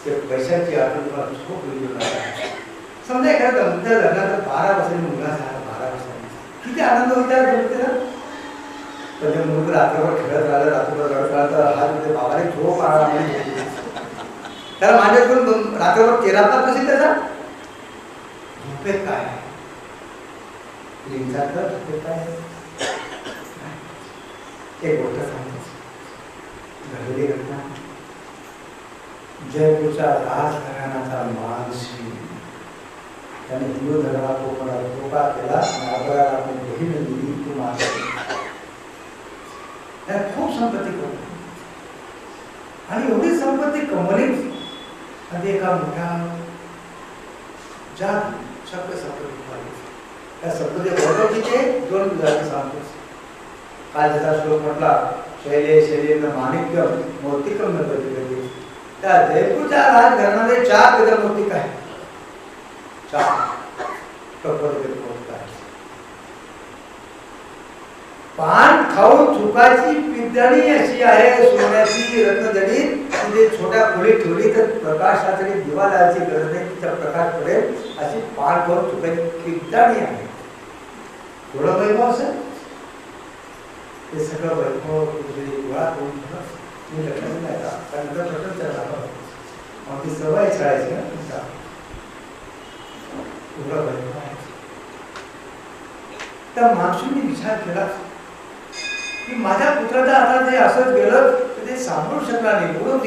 त्या पैशाची आठवण तुम्हाला खूप वेगळी आहे. समजा एखाद्या मुद्द्या लग्नात 12 वर्षांनी मुलगा झाला, 12 वर्षांनी किती आनंद होता त्याला. पण ते मुलगा रात्रभर खेळत राहिलं, रात्रभर रडत राहिलं तर हा तिथे बाबाने झोप आला म्हणजे त्याला माझ्याकडून रात्रभर 13 तास बसेल त्याचा. झोपेत काय झोपेत काय. एक गोष्ट सांगतो, घडलेली घटना. जयपूरच्या राजघराण्याचा मानसी त्याने हिंदू धर्मात टोका केला, नागराला आपण बहीण दिली, तू माझा त्याने खूप संपत्ती कमवली आणि एवढी संपत्ती कमवली आणि एका मोठ्या ज्या शब्द संपत्ती त्या संपत्ती वैभवतीचे 2 उदाहरण सांगतो. काल त्याचा श्लोक म्हटला, शैले शैलेंद्र माणिक्यम मोतिकम न प्रतिगती. त्या जयपूरच्या राजघराण्यामध्ये 4 वेद मोतिक आहे. 4 टप्परचे मोतिक आहे. पान खाऊन चुकाची पिंजणी अशी आहे सोन्याची रत्नजडीत, म्हणजे छोट्या खोलीत ठेवली तर प्रकाशासाठी दिवा लावायची गरज नाही, तिचा प्रकाश पडेल अशी पान खाऊन चुकाची पिंजणी आहे. थोडं वैभव असेल ते सगळं वैभव गोळा करून मी लक्षात नाही का, कारण तर प्रश्न झाला आमची सवय शाळेची ना तुमचा थोडं वैभव आहे. त्या माणसांनी विचार केला की माझ्या पुत्राचा आता जे असंच गेलं तर ते सांभाळू शकणार नाही. म्हणून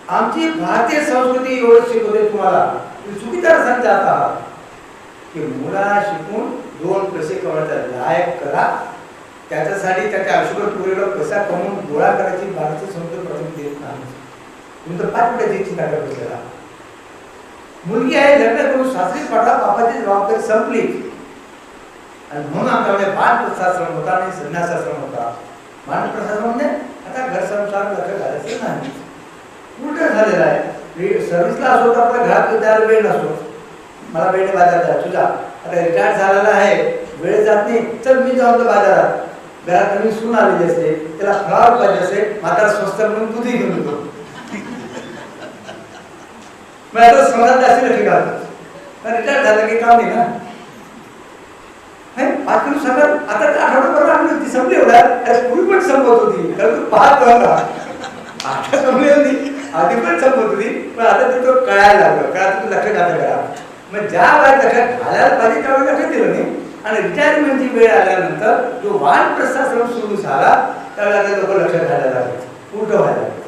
आमची भारतीय संस्कृती एवढं शिकवते तुम्हाला, तुम्ही चुकीच्या रस्त्याने जात आहात की मुलाला शिकून 2 पैसे कमवण्याचा लायक करा, त्याच्यासाठी त्याच्या आयुष्यभर पुरेला पैसा कमवून गोळा करायची भारतीय संस्कृती प्रथम देत नाही. तुम्ही तर 5 मिनिटाची चिंता करत बसलेला. मुलगी आहे, लग्न करून सासरी पाठवा, बापाची जबाबदारी संपली. आणि म्हणून आमच्याकडे बाणप्रस्थाश्रम होता आणि संन्यासाश्रम होता. बाणप्रस्थाश्रम म्हणजे आता घर संसार लक्ष घालायचं नाही, उलट झालेलं आहे. सर्व्हिसला असो तर आपल्या घरात त्याला वेळ नसतो. मला वेळ बाजारात जा, तुझा आता रिटायर झालेला आहे, वेळ जात नाही, चल मी जाऊन बाजारात. घरात नवीन सून आलेली असते, त्याला फ्लावर पाहिजे असते, म्हातारा स्वस्त म्हणून दूधही घेऊन येतो. मग आता समाजात जास्त लक्ष घालतो, रिटायर झालं की काम नाही ना. 5 किलो साखर आता आठवडाभर आणली होती, संपली एवढा. अरे पूर्वी पण संपत होती, कारण तू पाहत नव्हता. आता संपली होती, आधी पण संपत होती, पण आता ते तो कळायला लागलं. का तुम्ही लक्ष घातलं करा. मग ज्या वेळेला लक्षात घालायला पाहिजे त्यावेळेला लक्ष दिलं नाही. आणि रिटायरमेंटची वेळ आल्यानंतर जो वानप्रस्थाश्रम सुरू झाला त्यावेळेला ते लोक लक्षात घालायला लागले, उलट व्हायला लागले.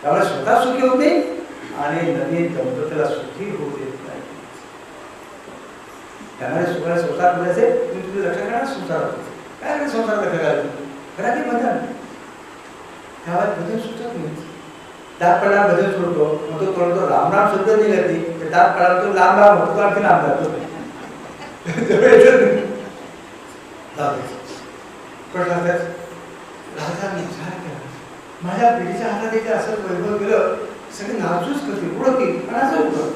त्यामुळे स्वतः सुखी होत नाही आणि नवीन दंपतीला सुखी होऊ देत नाही. त्यामुळे सुखाने संसार करायचे, तुम्ही तुझे लक्ष घाला संसारात. काय नाही संसार लक्ष घालायचं, घरातली भजन त्यावेळेस भजन सुचत नाही. दात पडला भजन सोडतो, मग तो थोडं राम राम शब्द नाही लागते, दात पडला तो लांब लांब होतो, आणखी लांब जातो. राजाने विचार केला, माझ्या पिढीच्या हातात असं वैभव गेलं, सगळे नाचूच करतील, उडवतील, पण असं उडव.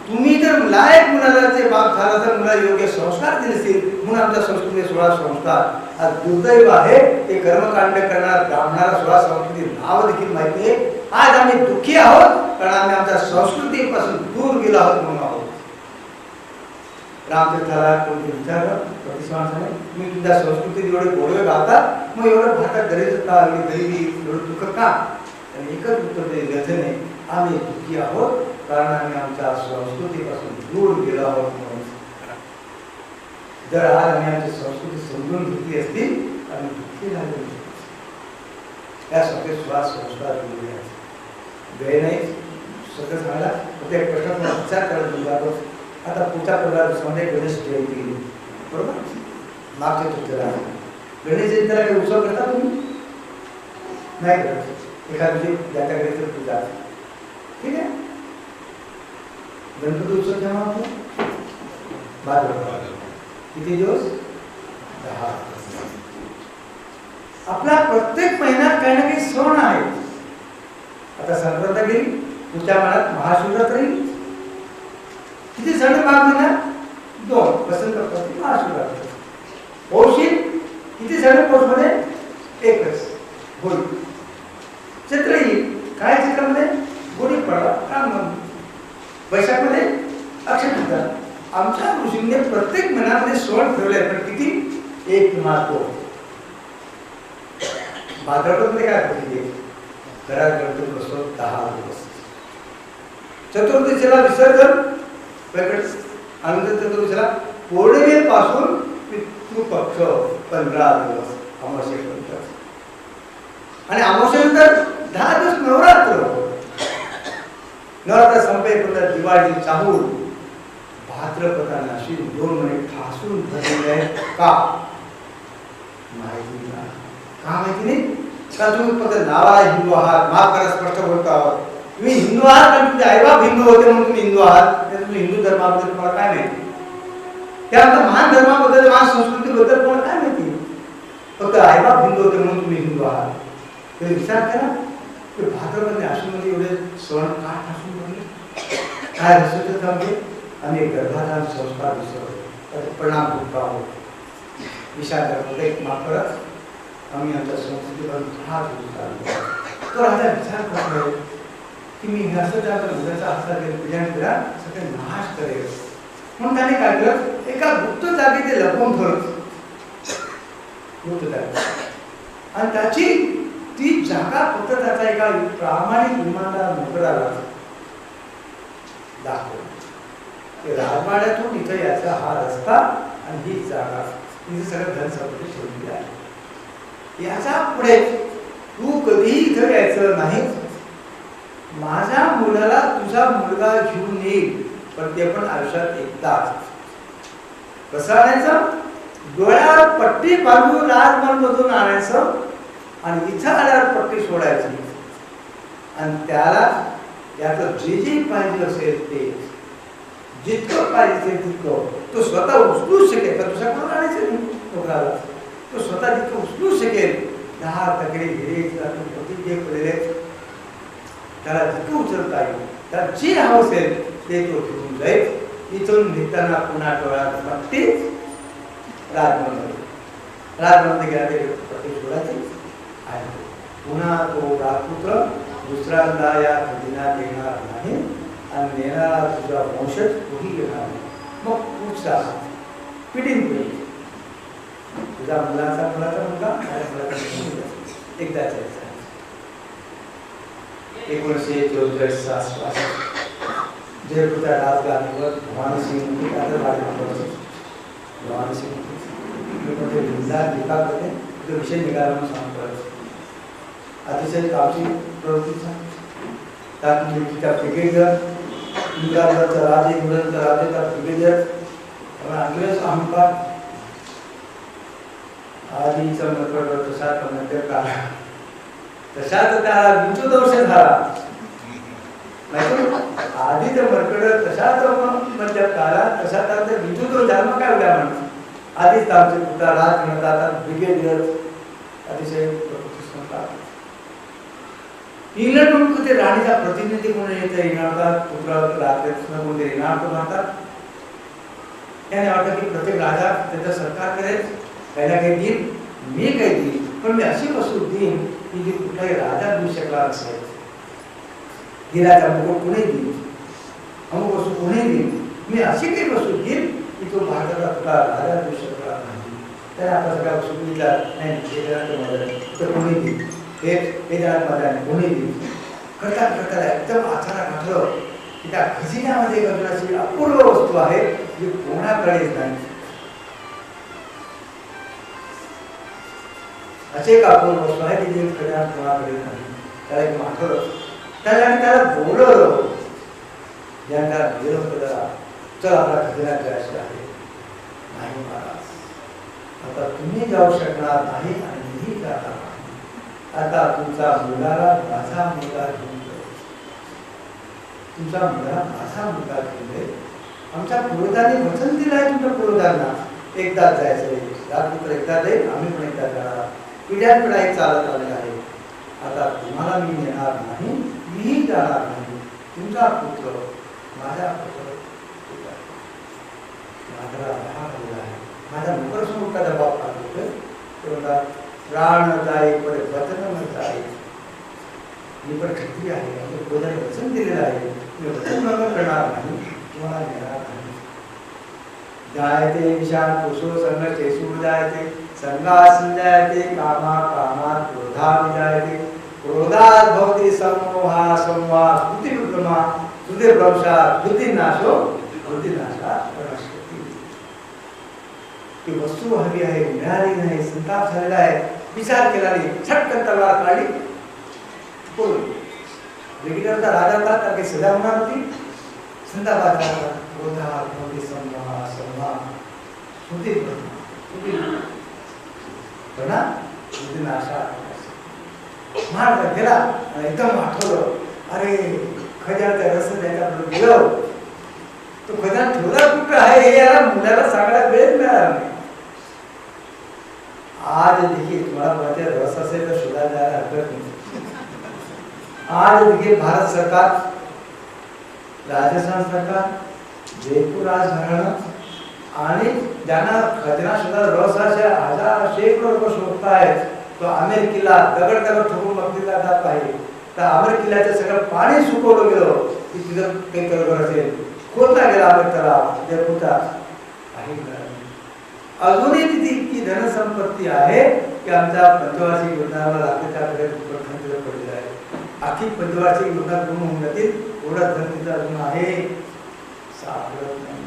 तुम्ही जर लायक मुलाचे बाप झाला तर मुला योग्य संस्कार दिले असतील, म्हणून आमच्या संस्कृतीचे 16 संस्कार. आज दुर्दैव आहे ते कर्मकांड करणारा ब्राह्मणाला 16 संस्कृती नाव देखील माहिती आहे. आज आम्ही दुःखी आहोत कारण आम्ही आमच्या संस्कृतीपासून दूर गेलो आहोत म्हणून आहोत. रामतीर्थाला कोणते विचारलं प्रतिष्ठानाने, तुम्ही तुमच्या संस्कृतीत एवढे गोडवे गातात, मग एवढं भारतात दरिद्रता एवढी गरिबी एवढं दुःख का? आणि एकच उत्तर ते व्यथने, आम्ही दुःखी आहोत कारण आम्ही आमच्या संस्कृतीपासून दूर गेलो आहोत म्हणून. जर आज आम्ही आमची संस्कृती समजून घेतली असती आम्ही दुःखी झाले नसतो. त्यासाठी 16 संस्कार दिलेले आहेत. वेळ नाही सगळं सांगायला, प्रत्येक प्रश्न विचार करत जातो. आता पुढच्या 15 दिवसामध्ये गणेश जयंती, बरोबर? मागच्या चतुर्थीला गणेश जयंतीला काही उत्सव करता तुम्ही? नाही करत. एखादी ज्याच्या घरी तर पूजा, ठीक आहे. गणपती उत्सव केव्हा होतो? भाद्रपद. किती दिवस? 10. आपला प्रत्येक महिन्यात काही ना काही सण आहे. आता संक्रांत गेली, पुढच्या महिन्यात महाशिवरात्री. किती सण माघ महिन्यात? 2. वसंत पंचमी, महाशिवरात्री. पौषी किती सण पौषमध्ये? 1च, होळी. चैत्र येईल, काय चैत्रामध्ये? गुढीपाडवा, रामनवमी. वैशाखमध्ये अक्षय तृतीया. आमच्या ऋषींनी प्रत्येक महिन्यामध्ये सण ठेवले, पण किती? 1 किंवा 2. भाद्रपदमध्ये काय होते? घरात गणपती बसतो 10 दिवस. चतुर्दशीला विसर्जन, अनंत चतुर्दशीला पौर्णिमेपासून पितृपक्ष 15 दिवस, अमावस्येपर्यंत. आणि अमावस्येनंतर 10 दिवस नवरात्र. नवरात्र संपेपर्यंत दिवाळी, चाहूल. भाद्रपदाला अशी 2 महिने ठासून भरलेले आहेत का? माहिती नाही. का माहिती नाही का तुम्ही फक्त नावाला हिंदू आहात, माफ करा स्पष्ट बोलतो आहोत, तुम्ही हिंदू आहात आणि तुमचे आईबाप हिंदू होते म्हणून तुम्ही हिंदू आहात, तुम्ही हिंदू धर्माबद्दल तुम्हाला काय माहिती, त्या महान धर्माबद्दल महान संस्कृतीबद्दल तुम्हाला काय माहिती, फक्त आईबाप हिंदू होते म्हणून तुम्ही हिंदू आहात. तुम्ही विचार करा की भाद्रपद आश्विनमध्ये एवढे सण का ठासून बनले, काय रसत थांबले आणि गर्भाधान संस्कार विसरले, परिणाम भोगतो आहोत. विचार करा एक माफरच आम्ही आमच्या संस्कृतीवर फार तो राजा विचार करतोय की मी असं त्या मुलाचा हातात पिढ्यान पिढ्या सगळे नाश करेल म्हणून त्याने काय केलं, एका गुप्त जागी ते लपवून ठेवलं, आणि त्याची ती जागा फक्त त्याचा एका प्रामाणिक इमानदार नोकराला दाखवली. राजवाड्यातून इथं याचा हा रस्ता आणि ही जागा, तिथे सगळं धन संपत्ती ठेवलेली आहे, याच्या पुढे तू कधीही इथं यायचं नाही, माझ्या मुलाला तुझा मुलगा घेऊन येईल, पण ते पण आयुष्यात एकदाच. कसं आणायचं, डोळ्यावर पट्टी बांधून राजमहलमधून आणायचं आणि इथं आल्यावर पट्टी सोडायची, आणि त्याला याचं जे जे पाहिजे असेल ते जितकं पाहिजे तितकं तो स्वतः उचलू शकेल. तर तुझ्या कोण आणायचं नाही नोकराला, तो स्वतः जितकं उचलू शकेल, 10 तगडे हिरे जे पडलेले त्याला जितकं उचलता येईल, त्याला जे हवं असेल ते तो घेऊन जाईल. इथून निघताना पुन्हा डोळ्यात पट्टी राजमहलमध्ये गेला ते पट्टी सोडायची आणि पुन्हा तो राजपुत्र दुसऱ्यांदा या खजिन्यात येणार नाही आणि येणारा तुझा वंशज तोही येणार नाही. मग पुढचा पिढीन पिढी तुझा मुलाचा मुलगा एकदाच यायचा. 1944 जयपूरच्या राजगादीवर भवानीसिंग विषय निघाला म्हणून सांगतो. अतिशय कामची प्रवृत्तीचा त्या ब्रिगेडियर इंग्रजांचा राजे, इंग्रजांचा राजे त्या ब्रिगेडियर अंग्रेज अहंकार आधीचा मर्कड तसा मध्य काळ तशाच त्याला 20 वर्ष झाला आधी तर मर्कड तशाच मध्य काळात तसा त्याचा 20 वर्ष जन्म काय उद्या म्हणून आधीच आमचे पुत्र राज म्हणतात ब्रिगेडियर अतिशय इंग्लंड ते राणीचा प्रतिनिधी म्हणून येते येणार पुत्र राजकृष्ण कोणते येणार म्हणतात. त्याने वाटतं की प्रत्येक राजा त्याचं सरकार करेल, काही ना काही देईल, मी काही देईल, पण मी अशी वस्तू देईन की जी कुठलाही राजा देऊ शकला नसेल. हिराचा मुकुट कोणी देईल, अमुक वस्तू कोणी देईल, मी अशी काही वस्तू देईल की तो भारताचा कुठला राजा देऊ शकला नाही. त्याने आपण सगळ्या वस्तू दिल्या नाही तर कोणी देईल, हे जणात माझ्या कोणी देईल करता करता एकदम अचानक आठवलं की त्या खजिन्यामध्ये अशी अपूर्व वस्तू आहे जी कोणाकडेच नाही. असे एक अपूर्व वस्तू आहे की जी खजिन्यात कोणाकडे नाही. त्याला एक आठवलं, त्याला बोलवलं, ज्यांना विरोध केला, चल आपला खजिन्यात जायचं आहे. नाही महाराज, आता तुम्ही जाऊ शकणार नाही आणि मीही जाणार नाही. आता तुमचा मुलाला माझा मुलगा घेऊन जाईल, तुमचा मुलगा माझा मुलगा घेऊन जाईल. आमच्या पूर्वजांनी वचन दिलं आहे तुमच्या पूर्वजांना, एकदाच जायचं, राजपुत्र एकदा जाईल, आम्ही पण एकदा जाणार, पिढ्यान पिढ्या एक चालत आलेलं आहे. आता तुम्हाला मी नेणार नाही, मीही जाणार नाही. तुमचा पुत्र माझा पुत्र माझा आहे, माझ्या नोकरसमोर का दबाव पाठवतोय ते म्हणतात प्राण जाई पर वचन न जाई. मी पण क्षत्रिय आहे, म्हणजे पूर्वजांनी वचन दिलेलं आहे, मी वचन भंग करणार नाही, तुम्हाला नेणार नाही. जायते विशाल पुरुषो संग चेसूर जायते, संगासन जायते, कामा कामात क्रोधा जायते, क्रोधात भवति समोहा समवा स्मृती विक्रमा सुधे भ्रंशा बुद्धी नाशो बुद्धी नाशा प्रणश्यति. ती वस्तू हवी आहे, मिळाली नाही, संताप झालेला आहे, विचार केला नाही, छटकन तलवार काढली, ब्रिगेडियरचा राजा होता, तर काही सजा होणार होती. संतापाचा क्रोधा भवति समोहा समवा स्मृती विक्रमा आशा महाराज गेला एकदम आठवलं, अरे खजानचा रस त्याच्याकडे गेलो, तो खजान ठेवला कुठं आहे हे याला मुलाला सांगायला वेळ मिळाला नाही. आज देखील तुम्हाला कोणाच्या रस असेल तर शोधायला जायला हरकत नाही. आज देखील भारत सरकार, राजस्थान सरकार, जयपूर राजघराणं आणि ज्यांना खजना सुद्धा रस असे हजार शेकडो लोक शोधतायत, तो अमेरिकेला दगड ठोकून बघितला जात आहे. तर अमेरिकेला सगळं पाणी सुकवलं गेलं की तिथं काही गडबड असेल, खोदला गेला तलाव जयपूरचा काही अजूनही तिथे इतकी धनसंपत्ती आहे की आमच्या पंचवार्षिक योजनाला लागते त्याकडे पडलेलं आहे. आखी पंचवार्षिक योजना पूर्ण होऊन जातील एवढा धन तिथं अजून आहे, सापडत नाही.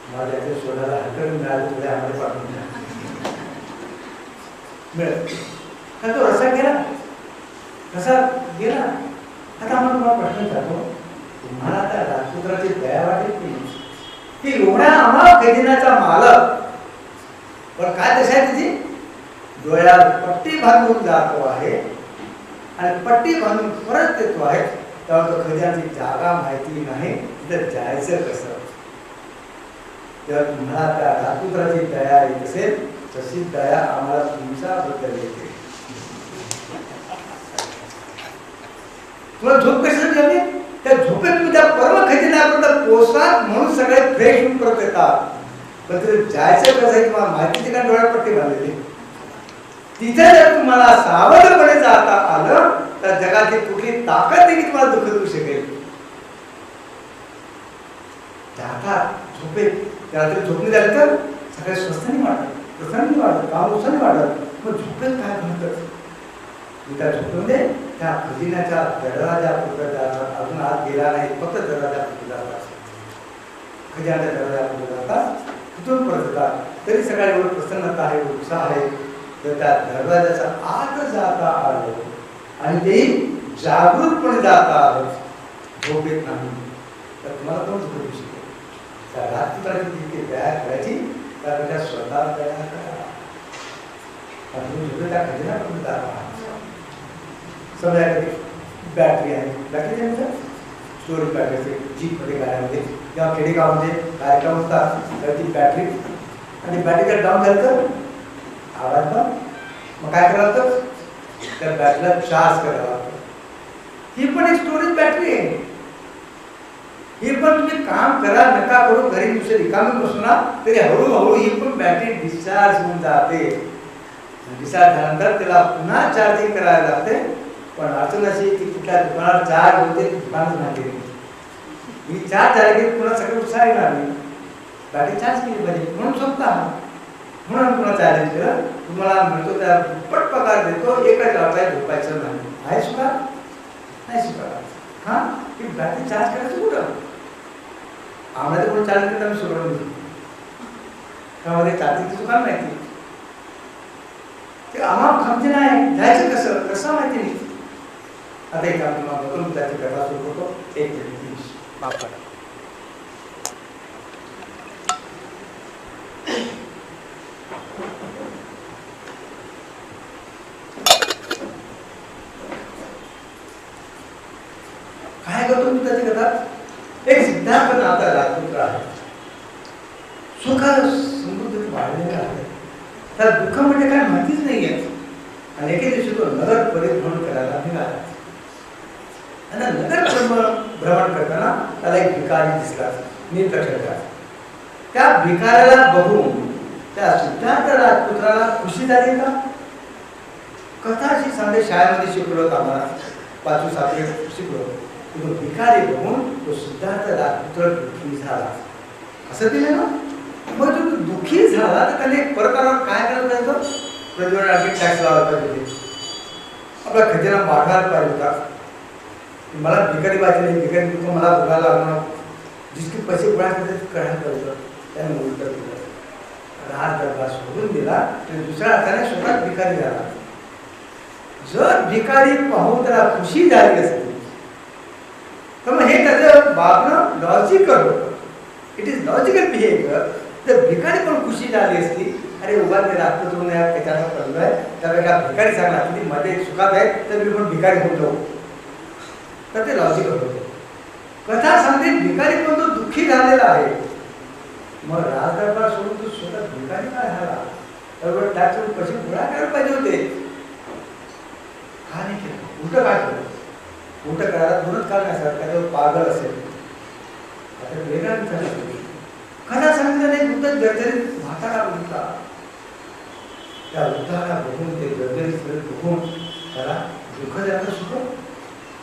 मला त्याच्या शोधाला हरकत मिळाली, थोड्या आम्हाला पाठवून द्या मिळत का. तो रसा गेला, कसा गेला. आता आम्हाला तुम्हाला प्रश्न विचारतो, तुम्हाला त्या राजपुत्राची दया वाटेल की एवढ्या आम्हाला खजिन्याचा मालक पण काय दशा आहे तिची, डोळ्यात पट्टी बांधून जातो आहे आणि पट्टी बांधून परत येतो आहे, तेव्हा तो खजिन्याची जागा माहिती नाही, तिथं जायचं कसं. तेव्हा तुम्हाला त्या राजपुत्राची दया येत असेल तशी दया आम्हाला तुमच्याबद्दल येते. तुला झोप कशासाठी आली, त्या झोपेत तुम्ही त्या परम खजिन्यापर्यंत पोहोचा म्हणून सगळे फ्रेश होऊन परत येतात. पण तिथे जायचं कसं आहे तुम्हाला माहितीचे का, डोळ्यात पट्टी बांधलेली. तिथे जर तुम्हाला सावधपणे जाता आलं तर जगाची कुठली ताकद देखील तुम्हाला दुःख देऊ शकेल. जाता झोपेत रात्री झोपणी झाली तर सगळे स्वस्तानी वाटत, प्रसन्न वाटत, काम उत्साहाने वाटत. मग झोपेत काय म्हणतात, त्या झोपेमध्ये त्या खजिन्याच्या दरवाजा पुढे जातात. अजून आत गेला नाही, फक्त दरवाजा पुढे जातात, खजिन्याच्या दरवाजा पुढे जातात, तिथून परत येतात. तरी सगळ्या एवढं प्रसन्नता आहे, उत्साह आहे. तर त्या दरवाजाच्या आत जाता आलं आणि ते जागृतपणे जाता आलं, झोपेत नाही. तर तुम्हाला कोण झोपू शकतो. त्या राजपुत्राची जितकी दया करायची त्यापेक्षा स्वतः दया करा. तुम्ही झोपे त्या खजिन्यापर्यंत जाता. समजा एखादी बॅटरी आहे, बॅटरी आहे स्टोरेज बॅटरी जीपमध्ये गाड्यामध्ये किंवा खेडेगावमध्ये कार्यक्रम असतात, तर ती बॅटरी आणि बॅटरी जर डाऊन झाली तर आवाज बंद. मग काय करावं लागतं, त्या बॅटरीला चार्ज करावं लागतं. ही पण एक स्टोरेज बॅटरी आहे. ही पण तुम्ही काम करा नका करू, घरी दुसरे रिकामी बसू ना तरी हळूहळू ही पण बॅटरी डिस्चार्ज होऊन जाते. डिस्चार्ज झाल्यानंतर त्याला पुन्हा चार्जिंग करायला लागते. पण अडचण अशी की कुठल्या दुकानात चार्ज होते, दुकानच नाही. ही चार्ज झाली की पुन्हा सगळं उत्साह येणार नाही. बॅटरी चार्ज केली पाहिजे म्हणून स्वतः म्हणून पुन्हा चार्जिंग केलं, तुम्हाला मिळतो त्या दुप्पट पगार देतो. एकाच वाटाय झोपायचं नाही. आहे सुद्धा नाही सुद्धा. हा की बॅटरी चार्ज करायचं कुठं, आम्हाला कोण चार्ज करता मी सोडवून देतो त्यामध्ये चार्जिंगचं दुकान माहिती ते आम्हाला समजे नाही. जायचं कसं कसं माहिती नाही. आता एक आपण बघून त्याची कथा सुरू करतो. एक मिनिट माफ करा. काय करतो मी त्याची कथा. एक सिद्धार्थ नाथा राजपुत्र आहे, सुखा समृद्ध वाढलेला आहे. त्या दुःख म्हणजे काय माहितीच नाही आहे. आणि एके दिवशी तो नगर परिभ्रमण करायला निघाला. आणि नगर भ्रमण करताना त्याला एक भिकारी दिसला, नीलकंठ. त्या भिकाऱ्याला बघून त्या सिद्धार्थ राजपुत्राला खुशी झाली का. कथा अशी सांगते, शाळेमध्ये शिकलो आम्हाला 5वी 7वी शिकलो. तो भिकारी बघून तो सिद्धार्थ राजपुत्र दुःखी झाला. असं दिलं ना. मग तो दुःखी झाला तर त्याने परत काय करायला पाहिजे, प्रज्वलन आणखी टॅक्स लावायला पाहिजे, आपला खजिना वाढवायला पाहिजे होता. मला भिकारी पाहिजे नाही, भिकारी दुःख मला बघायला लागणार, जितके पैसे गोळा करते करायला पाहिजे. त्याने उलट दिलं, राज दरबार सोडून दिला आणि दुसऱ्या अर्थाने स्वतः भिकारी झाला. जर भिकारी पाहून त्याला खुशी झाली असती तर मग हे त्याचं वागणं लॉजिकल होतं. It is logical behaviour. तर भिकारी पण खुशी झाली असती अरे उभा ते रात्र दोन त्याच्यानं पडलो आहे, त्यापेक्षा भिकारी सांगला की मध्ये सुखात आहे तर मी पण भिकारी होऊन जाऊ. तर ते लॉजिकल होतं. कथा सांगते भिकारी पण तो दुःखी झालेला आहे. मग राजदरबार सोडून तो स्वतः भिकारी काय झाला, तर त्याच्यावर पैसे गोळा करायला पाहिजे होते. का नाही केलं? उलट काय केलं? उलट करायला दोनच कारण असतात, त्याच्यावर पागल असेल, आता वेगळा विचार असेल. कथा सांगितलं नाही, वृद्ध जर्जरीत म्हातारा होता. त्या वृद्धाला बघून ते जर्जरीत सगळे बघून त्याला दुःख झालं, सुख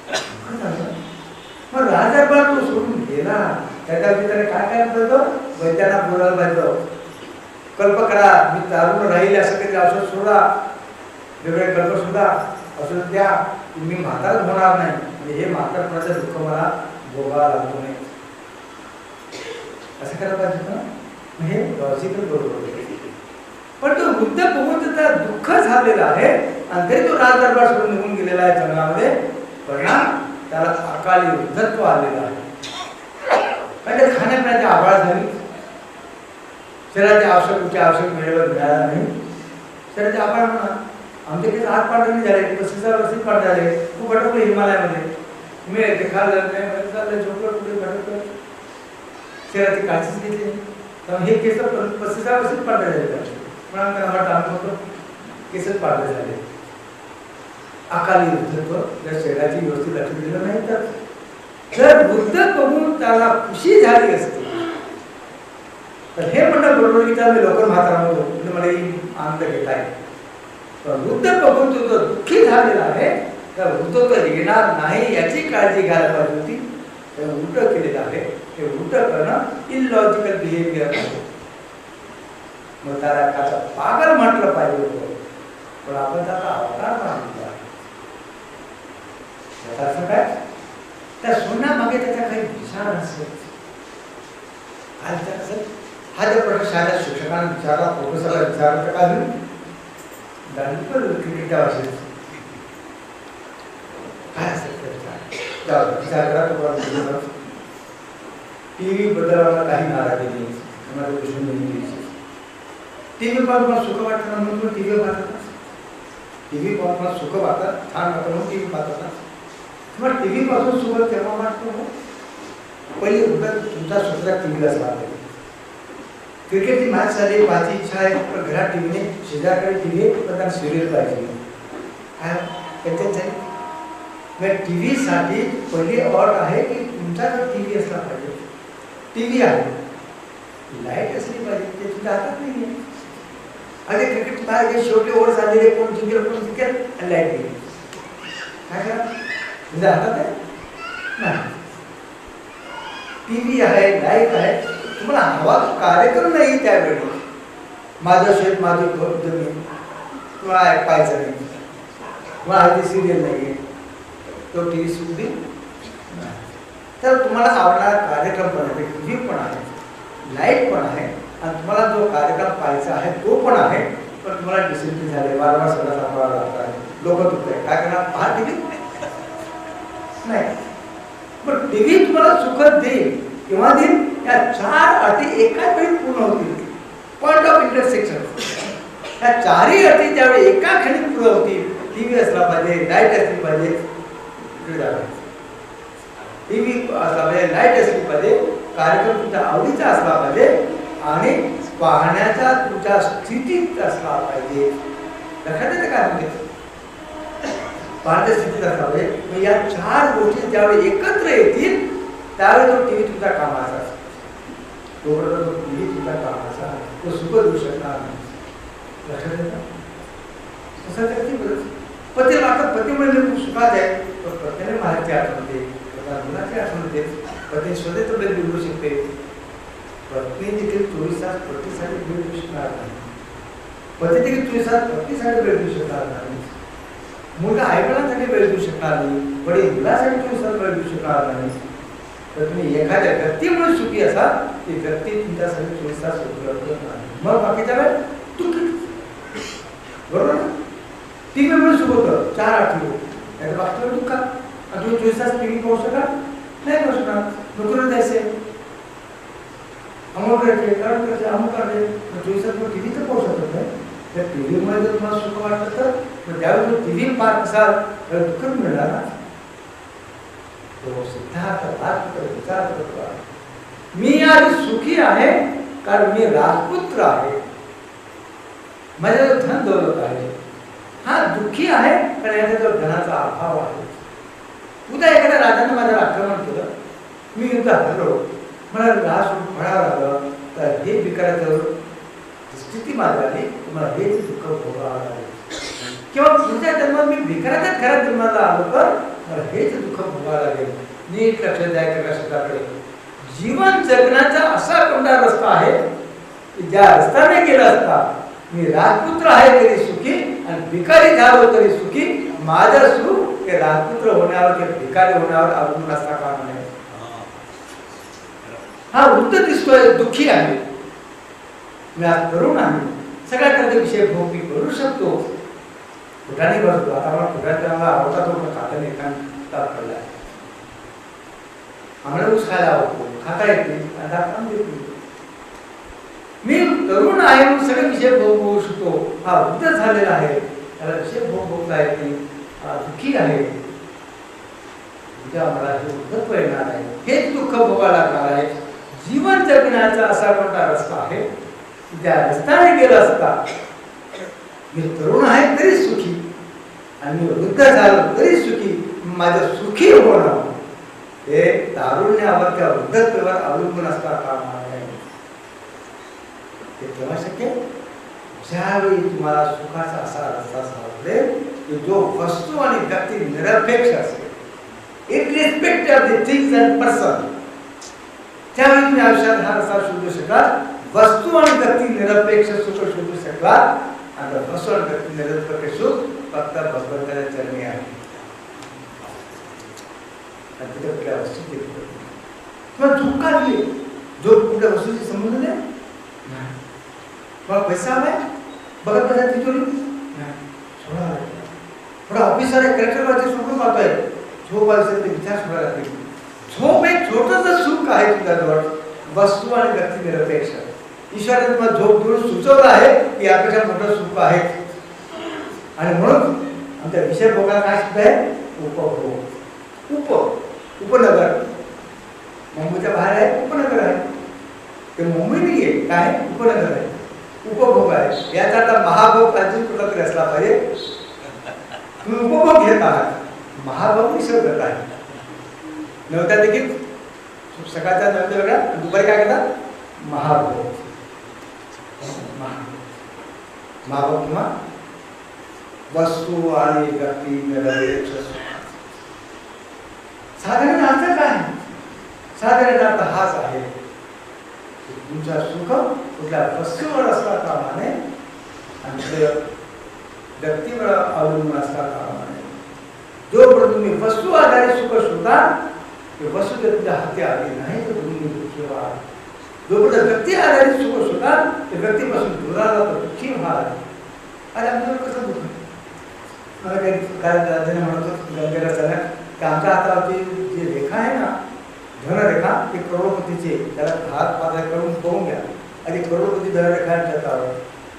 दुःख झालं. मग राजदरबार तो सोडून गेला. त्याच्या त्याने काय काय करतो, वैद्यांना बोलायला पाहिजे, कल्प करा, मी दारून राहील असं काहीतरी औषध सोडा, वेगळे कल्प सोडा, औषध द्या, मी म्हातारच होणार नाही आणि हे म्हातारपणाचं दुःख मला भोगावं लागतो नाही, असं करायला पाहिजे ना. हे लॉजिकल बरोबर. पण तो वृद्ध बघून त्याला दुःख झालेला आहे आणि तरी तो राजदरबार सोडून निघून गेलेला आहे जंगलामध्ये. परिणाम त्याला अकाली वृद्धत्व आलेलं आहे. म्हणजे खाण्यापिण्याची आभाळ झाली, शरीराचे आवश्यक वेळेवर मिळाला नाही. शरीराचे आभाळ म्हणा, आमचे काही 8 पाठ नाही झाले, 25 पाठ झाले, खूप भटकलो हिमालयामध्ये, मिळेल ते खाल्लं नाही, चाललं झोपलं, कुठे भटकलं, शरीराची काळजीच घेतली. तर हे केस 25 पाठ झाले, पण आमचं केसच पाडले झाले. अकाली वृद्धत्व, जर शरीराची व्यवस्थित लक्ष दिलं नाही तर जर वृद्ध बघून त्याला खुशी झाली असते तर हे म्हणणं बरोबर की मी लवकर म्हातारा होतो, मला आनंद घेत आहे. पण वृद्ध बघून तो जो दुःखी झालेला आहे तर वृद्ध तर येणार नाही याची काळजी घ्यायला पाहिजे होती. ते उलट केलेलं आहे. हे उलट करणं इलॉजिकल बिहेवियर आहे. मग त्याला त्याचा पागल म्हटलं पाहिजे होतं, पण आपण त्याचा अवतार मानला. याचा अर्थ काय, त्या सोडण्यामागे त्याचा काही विचार असेल. काय विचार असेल? हा जर प्रश्न शाळेच्या शिक्षकांना विचारला, प्रोफेसरला विचारला तर काय होईल? क्रिकेटच्या भाषेत काय असेल विचार करा. तुम्हाला टीव्ही बद्दल काही नाराजी नाही, तुम्हाला गोष्टी नाही. टीव्ही पाहून मला सुख वाटतं ना म्हणून तुम्ही टीव्ही पाहतात. टीव्ही पाहून मला सुख वाटतं, छान वाटतं म्हणून टीव्ही पाहतात. तुम्हाला टीव्ही पासून सुख तेव्हा वाटतो पहिले तुमचा स्वतःचा टीव्ही असला पाहिजे. क्रिकेटची मॅच झाली, माझी इच्छा आहे पण घरात टीव्हीने शेजारकडे टीव्ही पण त्यांना सिरियल पाहिजे. काय त्याच्यात झाली मग टीव्हीसाठी पहिली अट आहे की तुमचा जो टीव्ही असला पाहिजे. टीव्ही आहे, लाईट असली पाहिजे, ते तुमच्या हातात नाही आहे. अरे क्रिकेट मॅच शेवटी ओव्हर झालेली, कोण जिंकेल आणि लाईट गेली, काय करा? तुझ्या हातात आहे नाही. टीव्ही आहे, लाईट आहे, तुम्हाला हवा कार्यक्रम नाही त्यावेळी. माझं शेत माझी जमीन तुम्हाला ऐकायचं नाही, तुम्हाला हल्ली सिरियल नाही आहे, तो टी व्ही सुरू देईल. तर तुम्हाला आवडणारा कार्यक्रम पण आहे, टी व्ही पण आहे, लाईट पण आहे आणि तुम्हाला जो कार्यक्रम पाहायचा आहे तो पण आहे. पण तुम्हाला डिसिप्लिन झाले, वारंवार सगळं सांभाळावं लागतं आहे, लोक तुटले, काय करणार? पहा टी व्ही नाही. पण टी व्ही तुम्हाला सुख देईल किंवा देईल, या 4 अटी एकाच वेळी पूर्ण होतील. पॉइंट ऑफ इंटरसेक्शन, या 4ही अटी ज्यावेळी एका क्षणी पूर्ण होतील, टीव्ही असला पाहिजे, लाईट असली पाहिजे, टीव्ही असला पाहिजे, लाईट असली पाहिजे, कार्यक्रम तुमच्या आवडीचा असला पाहिजे आणि पाहण्याचा तुमच्या स्थितीत असला पाहिजे. लक्षात येते काय म्हणजे पाहण्याच्या स्थितीत असला पाहिजे. या 4 गोष्टी ज्यावेळी एकत्र येतील त्यावेळी तो टीव्ही तुमच्या कामाचा असतो. तोपर्यंत तो टीव्ही तुमच्या कामाचा, तो सुख देऊ शकणार नाही. लक्षात येतं? तसं त्याची पती वाटतं पती म्हणजे खूप सुखात आहे, पण पत्नीने माहेरची आठवण होते, मुलाची आठवण होते, पत्नी स्वतः तब्येत बिघडू शकते. पत्नी देखील 24 तास पतीसाठी वेळ देऊ शकणार नाही, पती देखील 24 तास पत्नीसाठी वेळ देऊ शकणार नाही, मुलगा आईवडिलांसाठी वेळ देऊ शकणार नाही, वडील मुलासाठी 24 तास वेळ देऊ शकणार नाही. तर तुम्ही एखाद्या व्यक्तीमुळे सुखी असाल, ती व्यक्ती तुमच्यासाठी 24 तास उपलब्ध नाही. मग बाकीच्या वेळ दुःखी, बरोबर ना? टीव्हीमुळे सुख होतं, 4 आठवडे, त्याच्या बाकीच्या वेळ दुःखात. आणि तुम्ही 24 तास टीव्ही पाहू शकाल नाही, पाहू शकणार. नोकरीला जायचे, अमोल करायचे, कारण करायचे, अमोल करायचे, 24 तास टीव्ही तर पाहू शकतो. त्या टीव्हीमुळे जर तुम्हाला सुख वाटतं तर मग त्यावेळी टीव्ही पाहत असाल तर दुःख मिळणार ना. तो सिद्धार्थ राजपुत्र विचार करतो आहे, मी आज सुखी आहे कारण मी राजपुत्र आहे, माझ्याजवळ धन दौलत आहे. हा दुःखी आहे कारण याच्याजवळ धनाचा अभाव आहे. उद्या एखाद्या राजाने माझ्यावर आक्रमण केलं, मी युद्ध हरलो, मला राज म्हणावं लागलं, तर हे भिकाऱ्याजवळ स्थिती माझी आली, मला हेच दुःख भोगावं लागेल. किंवा पुढच्या जन्मात मी भिकाऱ्याच्याच घरात जन्माला आलो तर मला हेच दुःख भोगावं लागेल. नीट लक्ष द्यायचं शब्दाकडे. जीवन जगण्याचा असा कोणता रस्ता आहे की ज्या रस्त्याने गेला असता मी राजपुत्र आहे तरी सुखी आणि भिकारी झालो तरी सुखी. माझं सुख हे राजपुत्र होण्यावर किंवा भिकारी होण्यावर अवलंबून असता कामा नये. हा वृद्ध दिसतोय दुःखी आहे, मी आज तरुण आहे, सगळ्या काही विषय भोग मी करू शकतो, कुठाने बसतो. आता मला कुठ्याला आवडता तो खात्याने एकांतात पडला, आम्हाला ऊस खायला आवडतो, खाता येते, काम देत नाही. मी तरुण आहे म्हणून सगळे विषय भोग होऊ शकतो. हा वृद्ध झालेला आहे, त्याला विषय भोग भोगता येत नाही, हा दुःखी आहे. उद्या मला हे वृद्धत्व येणार आहे, हेच दुःख भोगायला लागणार आहे. जीवन जगण्याचा असा कोणता रस्ता आहे त्या रस्त्याने गेला असता मी तरुण आहे तरी सुखी आणि मी वृद्ध झालो तरी सुखी. माझं सुखी होणं हे तारुण्यावर त्या वृद्धत्वावर अवलंबून असता कामा नये. ते केव्हा शक्य? ज्यावेळी तुम्हाला सुखाचा असा रस्ता सापडेल की जो वस्तू आणि व्यक्ती निरपेक्ष असेल, irrespective of the things and person. त्यावेळी तुम्ही आयुष्यात हा रस्ता शोधू शकाल. वस्तू आणि व्यक्ती निरपेक्ष सुख शोधू शकला. आता वस्तू आणि व्यक्ती निरपेक्ष सुख फक्त भगवंताच्या चरणी आहे. तिथे कुठल्या वस्तू तुम्हाला झोप का दिली? झोप कुठल्या वस्तूशी संबंध नाही. तुम्हाला पैसा हवाय, बघत बघा तिथून थोडा ऑफिसर आहे, कलेक्टर वरती सोडून पाहतोय, झोप असेल ते विचार सोडा लागते. झोप एक छोटंसं सुख आहे तुझ्याजवळ, वस्तू आणि व्यक्ती निरपेक्ष. ईश्वराने तुम्हाला झोप देऊन सुचवलं आहे की यापेक्षा मोठं सुख आहे. आणि म्हणून आमच्या विषय भोगाला काय सुद्धा आहे? उपभोग. उपनगर मुंबईच्या बाहेर आहे, उपनगर आहे. ते मुंबई नाही आहे, काय उपनगर आहे, उपभोग आहे. याचा आता महाभोग अजून कुठला तरी असला पाहिजे. तुम्ही उपभोग घेत आहात, महाभोग निसर्ग आहे. नव्हत्या देखील सकाळच्या नव्हत्या वेगळ्या, दुपारी काय करतात? महाभोग. महाभोग किंवा वस्तू आणि व्यक्ती निरपेक्ष. साधारण अर्थ काय? साधारण अर्थ हाच आहे, तुमचा सुख कुठल्या वस्तूवर असता कामा नये आणि व्यक्तीवर अवलंबून असता कामा नये. जोपर्यंत तुम्ही वस्तू आधारित सुख शोधा, ते वस्तू जर तुमच्या हाती आली नाही तर तुम्ही दुःखी व्हाल. जोपर्यंत व्यक्ती आधारित सुख शोधा, ते व्यक्तीपासून दुराला तर दुःखी व्हाल. आणि आमच्यावर कसं दुःख? मला काय म्हणतो गंगेला की आमच्या हातावरची जी रेखा आहे ना, धनरेखा, ती करोडपतीची, त्याला हात पातळ करून बघून घ्या. आणि करोडपती धनरेखा हातावर,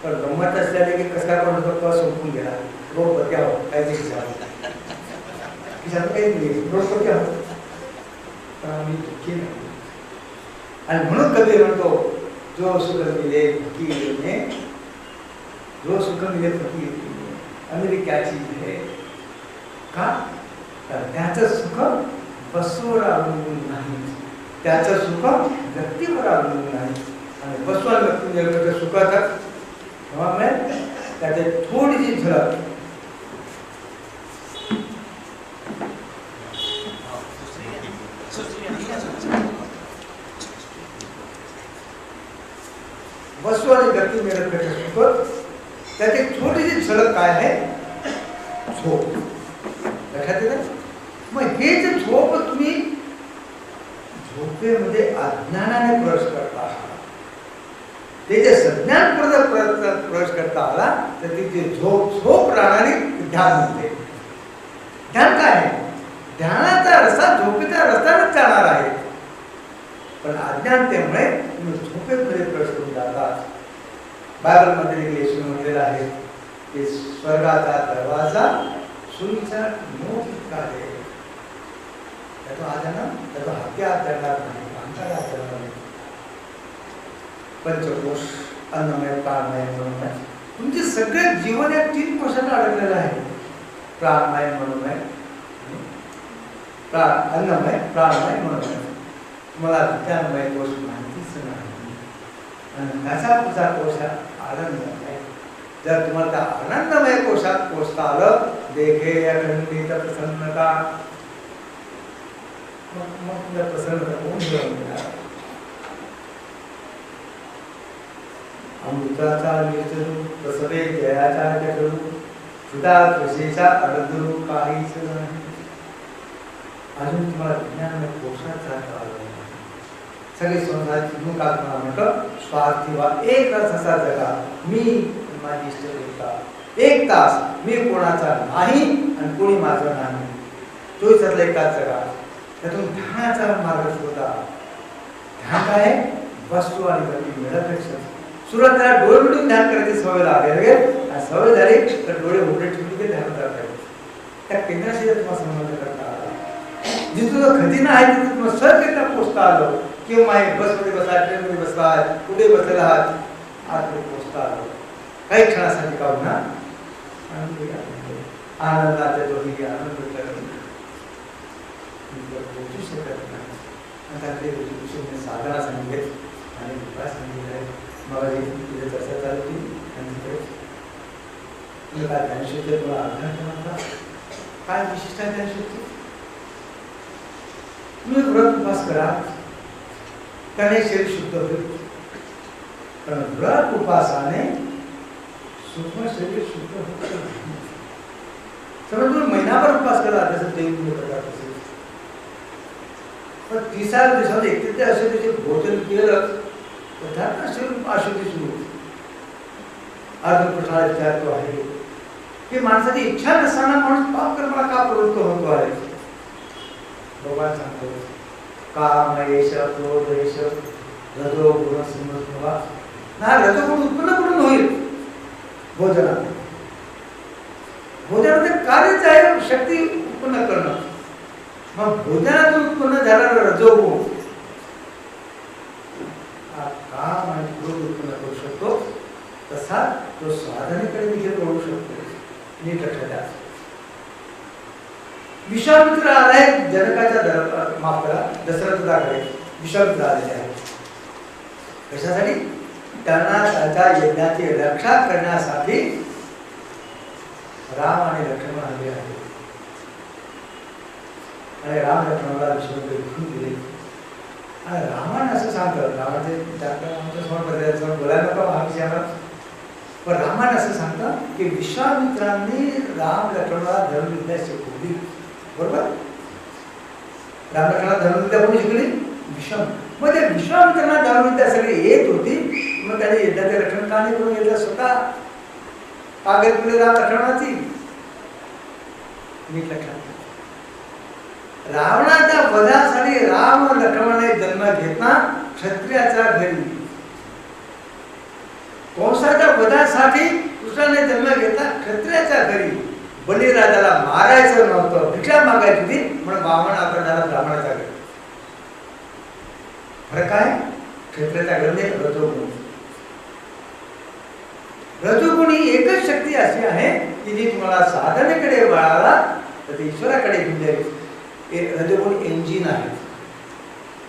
पण गंमत असल्याने की कसं काय करोडपती संपून गेला, करोडपती आहोत काय ते काही नाही, करोडपती आहोत पण आम्ही दुःखी नाही. आणि म्हणून कधी म्हणतो, जो सुख मिले फकीर ने, जो सुख मिले फकीर ने, अमेरिका क्या चीज है? का? तर त्याचं सुख वस्तूवर अवलंबून नाही, त्याचं सुख व्यक्तीवर अवलंबून नाही. आणि वस्तू आणि व्यक्ती सुखाचा त्याचे थोडीशी झलक वस्तू आणि व्यक्ती निरपेक्ष सुख, त्याची छोटीशी झलक काय आहे? झोप. लक्षात येतं? मग हे जे झोप तुम्ही झोपेमध्ये अज्ञानाने प्रवेश करता आहात, ते जे सज्ञान प्रवेश करता आला तर ती झोप राहणारी ध्यान म्हणते. ध्यान काय आहे? ध्यानाचा रस्ता झोपेच्या रस्त्यानेच जाणार आहे. पण अज्ञानतेमुळे तुम्ही झोपेमध्ये प्रवेश करून जातात. बायबलमध्ये देखील येशू म्हटलेलं आहे की स्वर्गाचा दरवाजा सुईचा मोठ इतका आहे, त्याचा आधार त्याचा हत्या करणार नाही, अंतरा करणार नाही. पंचकोश, अन्नमय, प्राणमय, मनोमय, तुमचे सगळे जीवन या 3 कोशात अडकलेलं आहे. प्राणमय, मनोमय, अन्नमय, प्राणमय, मनोमय. तुम्हाला विज्ञानमय कोश माहितीच नाही. आणि ह्याचा तुझा कोश आनंद आहे. जर तुम्हाला त्या आनंदमय कोशात पोचता आलं, देखे अखंडित प्रसन्नता, मग तुला प्रसन्नता होऊन जाणार. अमृताचा निर्जरू, प्रसवे जयाचा जठरू, सुधा कृषीचा अर्धरू काहीच नाही. अजून तुम्हाला विज्ञानमय कोशात जाता आलं. सगळे संसाराची गुण कल्पना म्हटलं स्वार्थी वा एक रस असा जगा, मी माझी इष्टदेवता, 1 तास मी कोणाचा नाही आणि कोणी माझं नाही. 24 1 तास जगा. त्यातून ध्यानाचा मार्ग शोधा. ध्यान काय आहे? वस्तू आणि गती मिळवण्यापेक्षा सुरुवातीला डोळे मिळून ध्यान करायची सवय लागेल. आणि सवय झाली तर डोळे उघडे ठेवून ते ध्यान करता येईल. त्या केंद्राशी जर तुम्हाला संबंध करता आला, जिथून खजिना आहे तिथे तुम्हाला सहज एकदा पोचता आलं, किंवा बसमध्ये बसला, ट्रेनमध्ये बसला, कुठे बसलेला आहात, आतमध्ये पोचता आलं, काही क्षणासाठी का होईना आनंदाच्या दोन्ही आनंद पोचू शकत नाही. साधना सांगितले आणि विकास सांगितले. मला तिथे चर्चा चालू होती आणि तिकडे काय ज्ञानशक्ती तुला आधार काय विशिष्ट आहे ज्ञानशक्ती? तुम्ही व्रत उपास करा, त्याने शरीर शुद्ध होईल. पण व्रत उपासाने सूक्ष्म शरीर शुद्ध होत नाही. समजा तुम्ही महिनाभर उपास करा, जसं देव करतात तसे, पण 30 दिवसात 31 अशुद्धीचे भोजन केलं तर शरीर अशुद्धी सुरू होते. अर्जुन कृष्णाला विचारतो आहे की माणसाची इच्छा नसताना माणूस पाप कर्माला का प्रवृत्त होतो आहे? भगवान सांगतो काम येश, क्रोध येश, रजो गुण समजवा. ना रजोगुण उत्पन्न करून होईल भोजनात. भोजनाचे कार्यच आहे शक्ती उत्पन्न करणं. मग भोजनातून उत्पन्न झालेला रजोगुण काम आणि क्रोध उत्पन्न करू शकतो, तसा तो साधनेकडे देखील वळू शकतो. नीट लक्षात द्या. विश्वामित्र आलाय जनकाच्या माफ करा दशरथाकडे. विश्वामित्र आलेले आहे कशासाठी? त्यांना त्याच्या यज्ञाची रक्षा करण्यासाठी राम आणि लक्ष्मण आले आहेत. आणि राम लक्ष्मणाला विश्वामित्र घेऊन गेले. आणि रामाने असं सांगतं, रामाचे समोर बोलायला नको हा विषयाला, पण रामाने असं सांगतं की विश्वामित्रांनी राम लक्ष्मणाला धर्मविद्या शिकवली. बरोबर? राम लक्ष्मणाला धर्मविद्या कोणी शिकवली? विश्वामित्र. मग त्या विश्वामित्रांना धर्मविद्या सगळी येत होती, मग त्याने यज्ञाचे रक्षण का नाही करून घेतलं? स्वतः पागल केली राम लक्ष्मणाची. नीट लक्षात. रावणाच्या वधासाठी राम लक्ष्मणाने जन्म घेतला क्षत्रियाच्या घरी. कंसाच्या वधासाठी कृष्णाने जन्म घेतला क्षत्रियाच्या घरी. बलिराजाला मारायचं नव्हतं, भिक्षा मागायची होती, म्हणून वामन अवतार झाला ब्राह्मणाच्या घरी. फरक काय? क्षत्रियाच्या घरी रजोगुण. रजोगुण ही एकच शक्ती अशी आहे की जी तुम्हाला साधनेकडे वळाला तर ते ईश्वराकडे घेऊन जाईल. रजोगुण इंजिन आहे.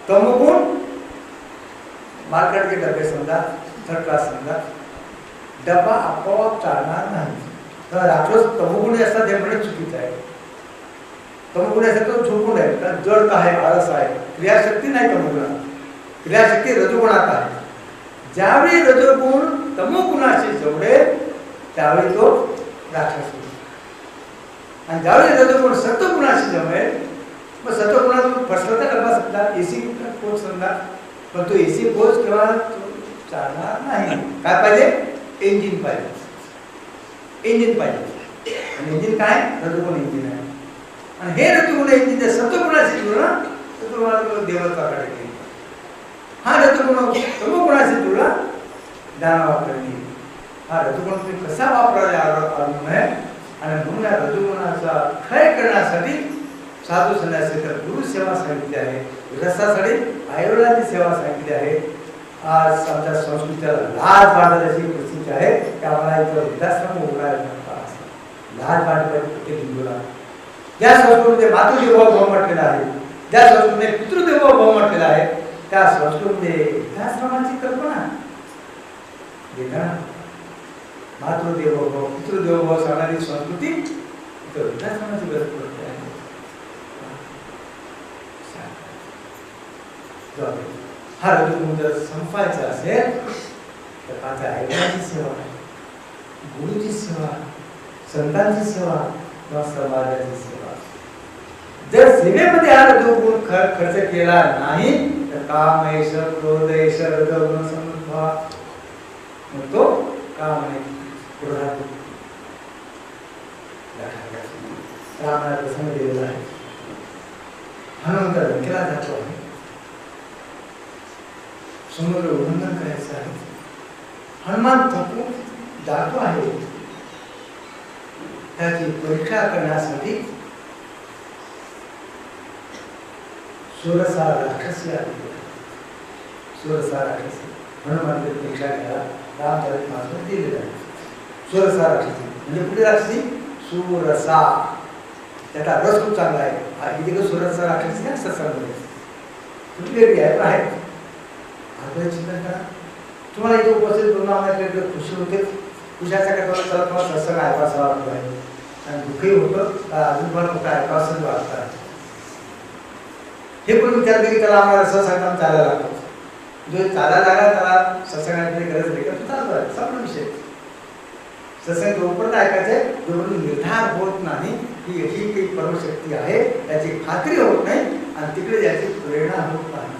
तमोगुण मार्केटचे डबे समजा, थर्ड क्लास समजा, डबा आपोआप चालणार नाही. तर रात्रोज तमोगुणी असतात हे म्हणणे चुकीचं आहे. तमोगुणी असतात तो झोपून आहे, कारण जड आहे, आळस आहे, क्रियाशक्ती नाही तमोगुणात. क्रियाशक्ती रजोगुणात आहे. ज्यावेळी रजोगुण तमोगुणाशी जोडेल त्यावेळी तो राक्षस होईल. आणि ज्यावेळी रजोगुण सत्वगुणाशी जमेल, मग सत्वगुणातून फसला तर डबा समजा, एसी कोच समजा, पण तो एसी कोच किंवा चालणार नाही. काय पाहिजे? इंजिन पाहिजे. इंजिन पाहिजे. आणि इंजिन काय? रजोगुण इंजिन आहे. आणि हे रजोगुण इंजिन जर सत्वगुणाशी जुळला तर तुम्हाला देवत्वाकडे गेली. हा रजोगुण तमोगुणाशी जुळला दानवाकडे गेली. हा रजोगुण तुम्ही कसा वापरायला अवलंबून आहे. आणि म्हणून या रजोगुणाचा क्षय करण्यासाठी साधू संन्यासी तर गुरु सेवा सांगितली आहे, रसासाठी आयुर्वेदाची सेवा सांगितली आहे. आज आमच्या संस्कृतीला लाज वाटत अशी परिस्थिती आहे की आम्हाला इथं वृद्धाश्रम उघडायला लाज वाटत प्रत्येक हिंदूला. ज्या संस्कृतीमध्ये मातृदेवो भव म्हटलेला आहे, ज्या संस्कृतीमध्ये पितृदेवो भव म्हटलेला आहे, त्या संस्कृतीमध्ये वृद्धाश्रमाची कल्पना देणार. मातृदेवो भव पितृदेवो भव सांगणारी संस्कृती इथं वृद्धाश्रमाची गरज पडते आहे. हा रजोगुण जर संपायचा असेल तर आता ऐकण्याची सेवा, गुरुची सेवा, संतांची सेवा किंवा समाजाची सेवा. जर सेवेमध्ये हा रजोगुण खर्च केला नाही तर काम ऐश क्रोध ऐश रजोगुण समृद्ध तो काम आहे क्रोधात रामाला प्रसंग दिलेला आहे. हनुमंत लंकेला जातो आहे, समुद्र उल्लंघन करायचं आहे. हनुमान थकून जातो आहे, त्याची परीक्षा करण्यासाठी सुरसा राक्षसी आली. सुरसा राक्षसी हनुमानची परीक्षा घ्यायला रामचरितमानसात दिलेलं आहे. सुरसा राक्षसी म्हणजे कुठली राक्षसी? सुरसा. त्याचा रस खूप चांगला आहे. इथे सुरसा राक्षसी आहे सत्संग कुठली वेगळी आहे पण आहे. चिंतन करा. तुम्हाला इथे उपस्थित करून आम्हाला खुशी होते. खुशाचा काय चला तुम्हाला सत्संग ऐकायचा वाटतो आहे आणि दुःखही होतं अजून पण कुठं ऐकावंसं वाटतं आहे. हे पण विचारले की त्याला आम्हाला सत्संग चालायला लागतो. जो चालायला लागला त्याला सत्संगाची गरज नाही का तो चालतो आहे सगळं विषय. सत्संग जोपर्यंत ऐकायचे जोपर्यंत निर्धार होत नाही की ही काही परमशक्ती आहे त्याची खात्री होत नाही आणि तिकडे जायची प्रेरणा होत नाही.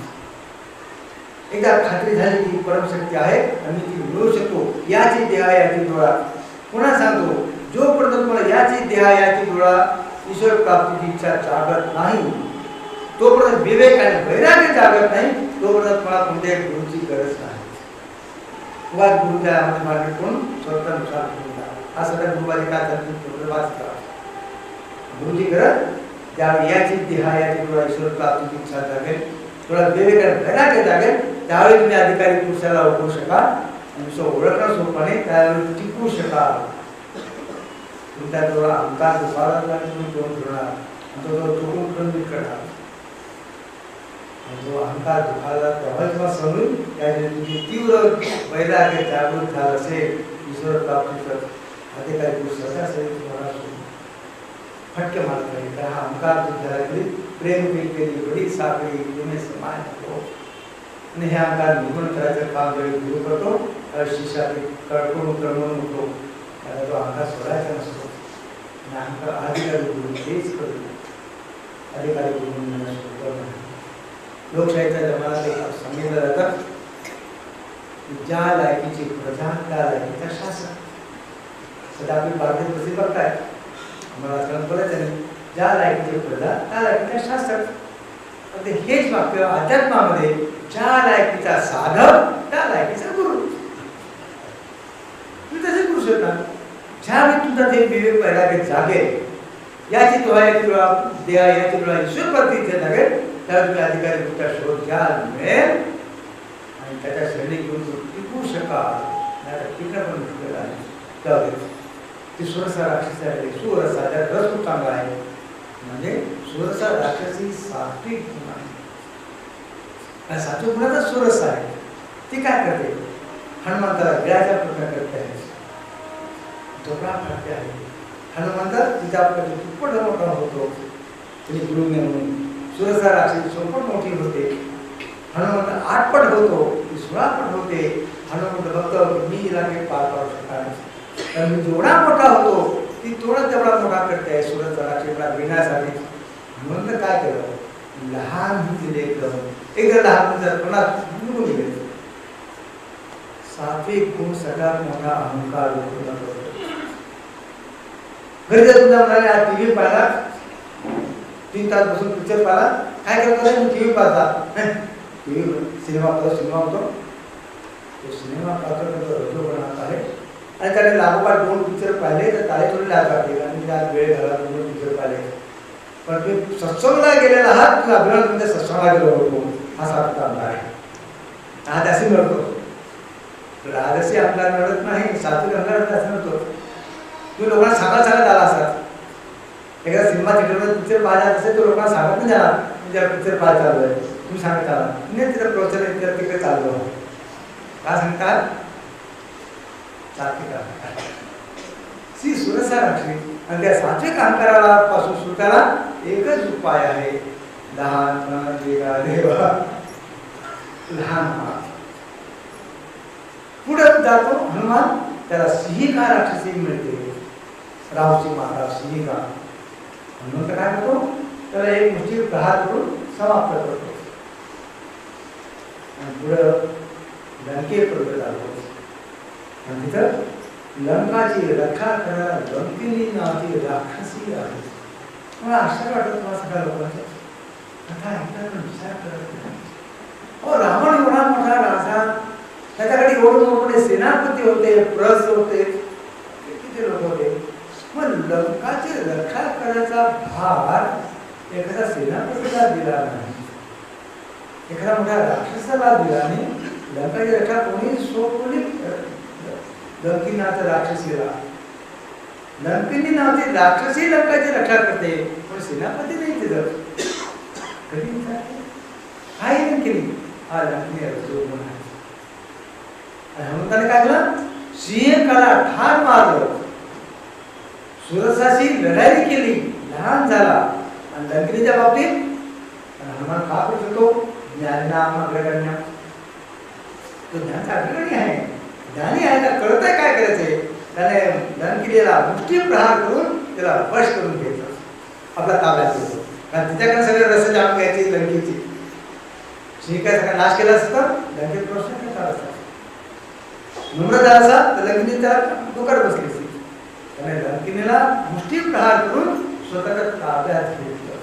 एकदा खात्री झाली की परमशक्ती आहे आणि ती मिळू शकतो याची देहा याची डोळा. पुन्हा सांगतो जोपर्यंत तुम्हाला याची देहा याची डोळा ईश्वर प्राप्तीची इच्छा जागत नाही तोपर्यंत विवेक आणि वैराग्य जागत नाही तोपर्यंत तुम्हाला कोणत्याही गुरुची गरज नाही. उगा गुरुच्या मागे कोण स्वतंत्र हा सगळ्या गुरुवारी काय वाचता गुरुची गरज ज्यावेळी याची देहा याची डोळा ईश्वर प्राप्तीची इच्छा जागेल थोडा विवेक आणि वैराग्य जागेल त्यावेळी तुम्ही अधिकारी पुरुषाला ओळखू शकाल आणि ओळखणं सोपं नाही त्यावेळी टिकू शकाल. तुमच्या डोळा अहंकार दुखावला तुम्ही दोन फिरणार तो चोरून खंडित करणार. जो अहंकार दुखावला तेव्हा जेव्हा समजून त्यावेळी तुमची तीव्र वैराग्य जागृत झालं असेल ईश्वर प्राप्तीचं अधिकारी पुरुष असेल तुम्हाला फटके मारत नाही. तर हा अहंकार झाला तरी प्रेम केली बडी साखळी तुम्ही समान होतो आणि हे अहंकार निघून करायचं काम ज्यावेळी गुरु करतो त्यावेळी शिष्याला कळकून कळवून होतो. त्याला तो अहंकार सोडायचा नसतो आणि अहंकार अधिकारी गुरु तेच करतो. अधिकारी गुरु नाही. लोकशाहीच्या जमान्यात एक सांगितलं जातं ज्या लायकीची प्रजा त्या लायकीचा शासक. सध्या आपली भारतीय प्रसिद्ध बघताय आम्हाला बरंच आहे ज्या लायकीची प्रजा त्या लायकीचा शासक. हेच वाक्य अध्यात्मामध्ये ज्या लायकीचा साधक त्या लायकीचा गुरु. तुम्ही तसे करू शकता. ज्यावेळी तुमचा ते विवेक वैराग्य जागेल याची डोळा याची डोळा देहा याची डोळा ईश्वर प्रतीचे जागेल त्यावेळी तुम्ही अधिकारी तुमच्या शोध घ्याल मिळेल आणि त्याच्या शैली घेऊन टिकू शकाल. टिकणं पण मुश्किल आहे. त्यावेळेस ती सुरसा राक्षसी आहे. सुरसा त्यात रस खूप चांगला आहे म्हणजे सुरसा राक्षसी सात्विक गुण आहे. सात्विक गुणाचा सुरस आहे. ती काय करते हनुमंताला गिळायचा प्रयत्न करते आहे. झोपडा करते आहे. हनुमंत तिचा दुप्पट मोठा होतो तिने गुरुने म्हणून. सुरसा राक्षसी सोपट मोठी होते. हनुमंत 8 पट होतो ती 16 पट होते. हनुमंत बघतो मी हिला काही पार पाडू शकणार नाही पण मी जेवढा मोठा होतो ती थोडा तेवढा मोठा करते आहे. सुरसा राक्षसीला भिण्यासाठी हनुमंत काय केलं लहान दिले एकदा लहान पुन्हा निघून गेले. सात्विक गुण सगळ्यात मोठा अहंकार करतो. घरी जर तुमच्या मुलाने आज टीव्ही पाहिला 3 तास बसून पिक्चर पाहिला काय करतो मी टीव्ही पाहतात टीव्ही सिनेमा होतो तो सिनेमा पाहतो तो रजोगुणात आहे आणि त्याने लागोपाठ 2 पिक्चर पाहिले तर ताळे थोडी लागतात आणि त्यात वेळ घाला 2 पिक्चर पाहिले. पण तुम्ही सत्संगला गेलेला आहात, तुम्ही अभिमान तुमच्या सत्संगला गेलो होतो हा सारखा आमदार आहे. आज असे मिळतो राजसी आपल्याला मिळत नाही, सात्विक अंगाला असं मिळतो. तुम्ही लोकांना सांगत आला असतात. एखादा सिनेमा थिएटरमध्ये पिक्चर पाहायला असेल तो लोकांना सांगत नाही जाणार तुमच्या पिक्चर पाहायला चालू आहे, तुम्ही सांगत आला नाही तिथं प्रवचन तिकडे चालू आहे. का सांगतात? सात्विक श्री सुरसा रात्री आणि त्या सात्विक अहंकाराला पासून सुटायला एकच उपाय आहे, लहान देवा लहान पुढे जातो हनुमान, त्याला सिंहिका राक्षसी मिळते, राहूची माता सिंहिका. हनुमंत काय करतो? त्याला एक मुठी प्रहार करून समाप्त करतो आणि पुढं लंकेपर्यंत जातो आणि तिथं लंकाची रक्षा करणारा लंकिनी नावाची राक्षसी आहे. मला आश्चर्य वाटत तुम्हाला सगळ्या लोकांचं कथा ऐकताना विचार करत नाही. अहो रावण एवढा मोठा राजा, त्याच्याकडे एवढे मोठे सेनापती होते, प्रस होते, किती लोक होते. मग लंकाची रक्षा करायचा भार एखाद्या सेनापतीला दिला नाही, एखाद्या मोठ्या राक्षसाला दिला नाही. लंकाची रक्षा कोणी सोपवली? लंकिनाथ राक्षसीला. लंकिनी नावाची राक्षसी लंकाची रक्षा करते, पण सेनापती नाही तिथं. कधी काय लंकिनी? हा लंकिनी हनुमंताने काय केलं? सिंहकाला ठार मारलं, सुरसाशी लढाई केली, लहान झाला. आणि लंकिनीच्या बाबतीत हनुमान का करू शकतो? ज्ञानाम अग्रगण्य. तो ज्ञानाचा अग्रगणी आहे, ज्ञानी आहे, त्याला कळत आहे काय करायचंय. त्याने लंकिनीला मुष्टी प्रहार करून त्याला वश करून घ्यायचं, आपला ताब्यात घेतो. कारण तिच्याकडे सगळे रस जाणून घ्यायची लंकेची. सिंहिका सगळा नाश केला असता, लंकेत प्रश्न करता असता. नम्र झाला असता तर लंकिनी त्याला डोक्यात बसली असती. त्याने लंकिनीला मुष्टी प्रहार करून स्वतःच्या ताब्यात घेतलं.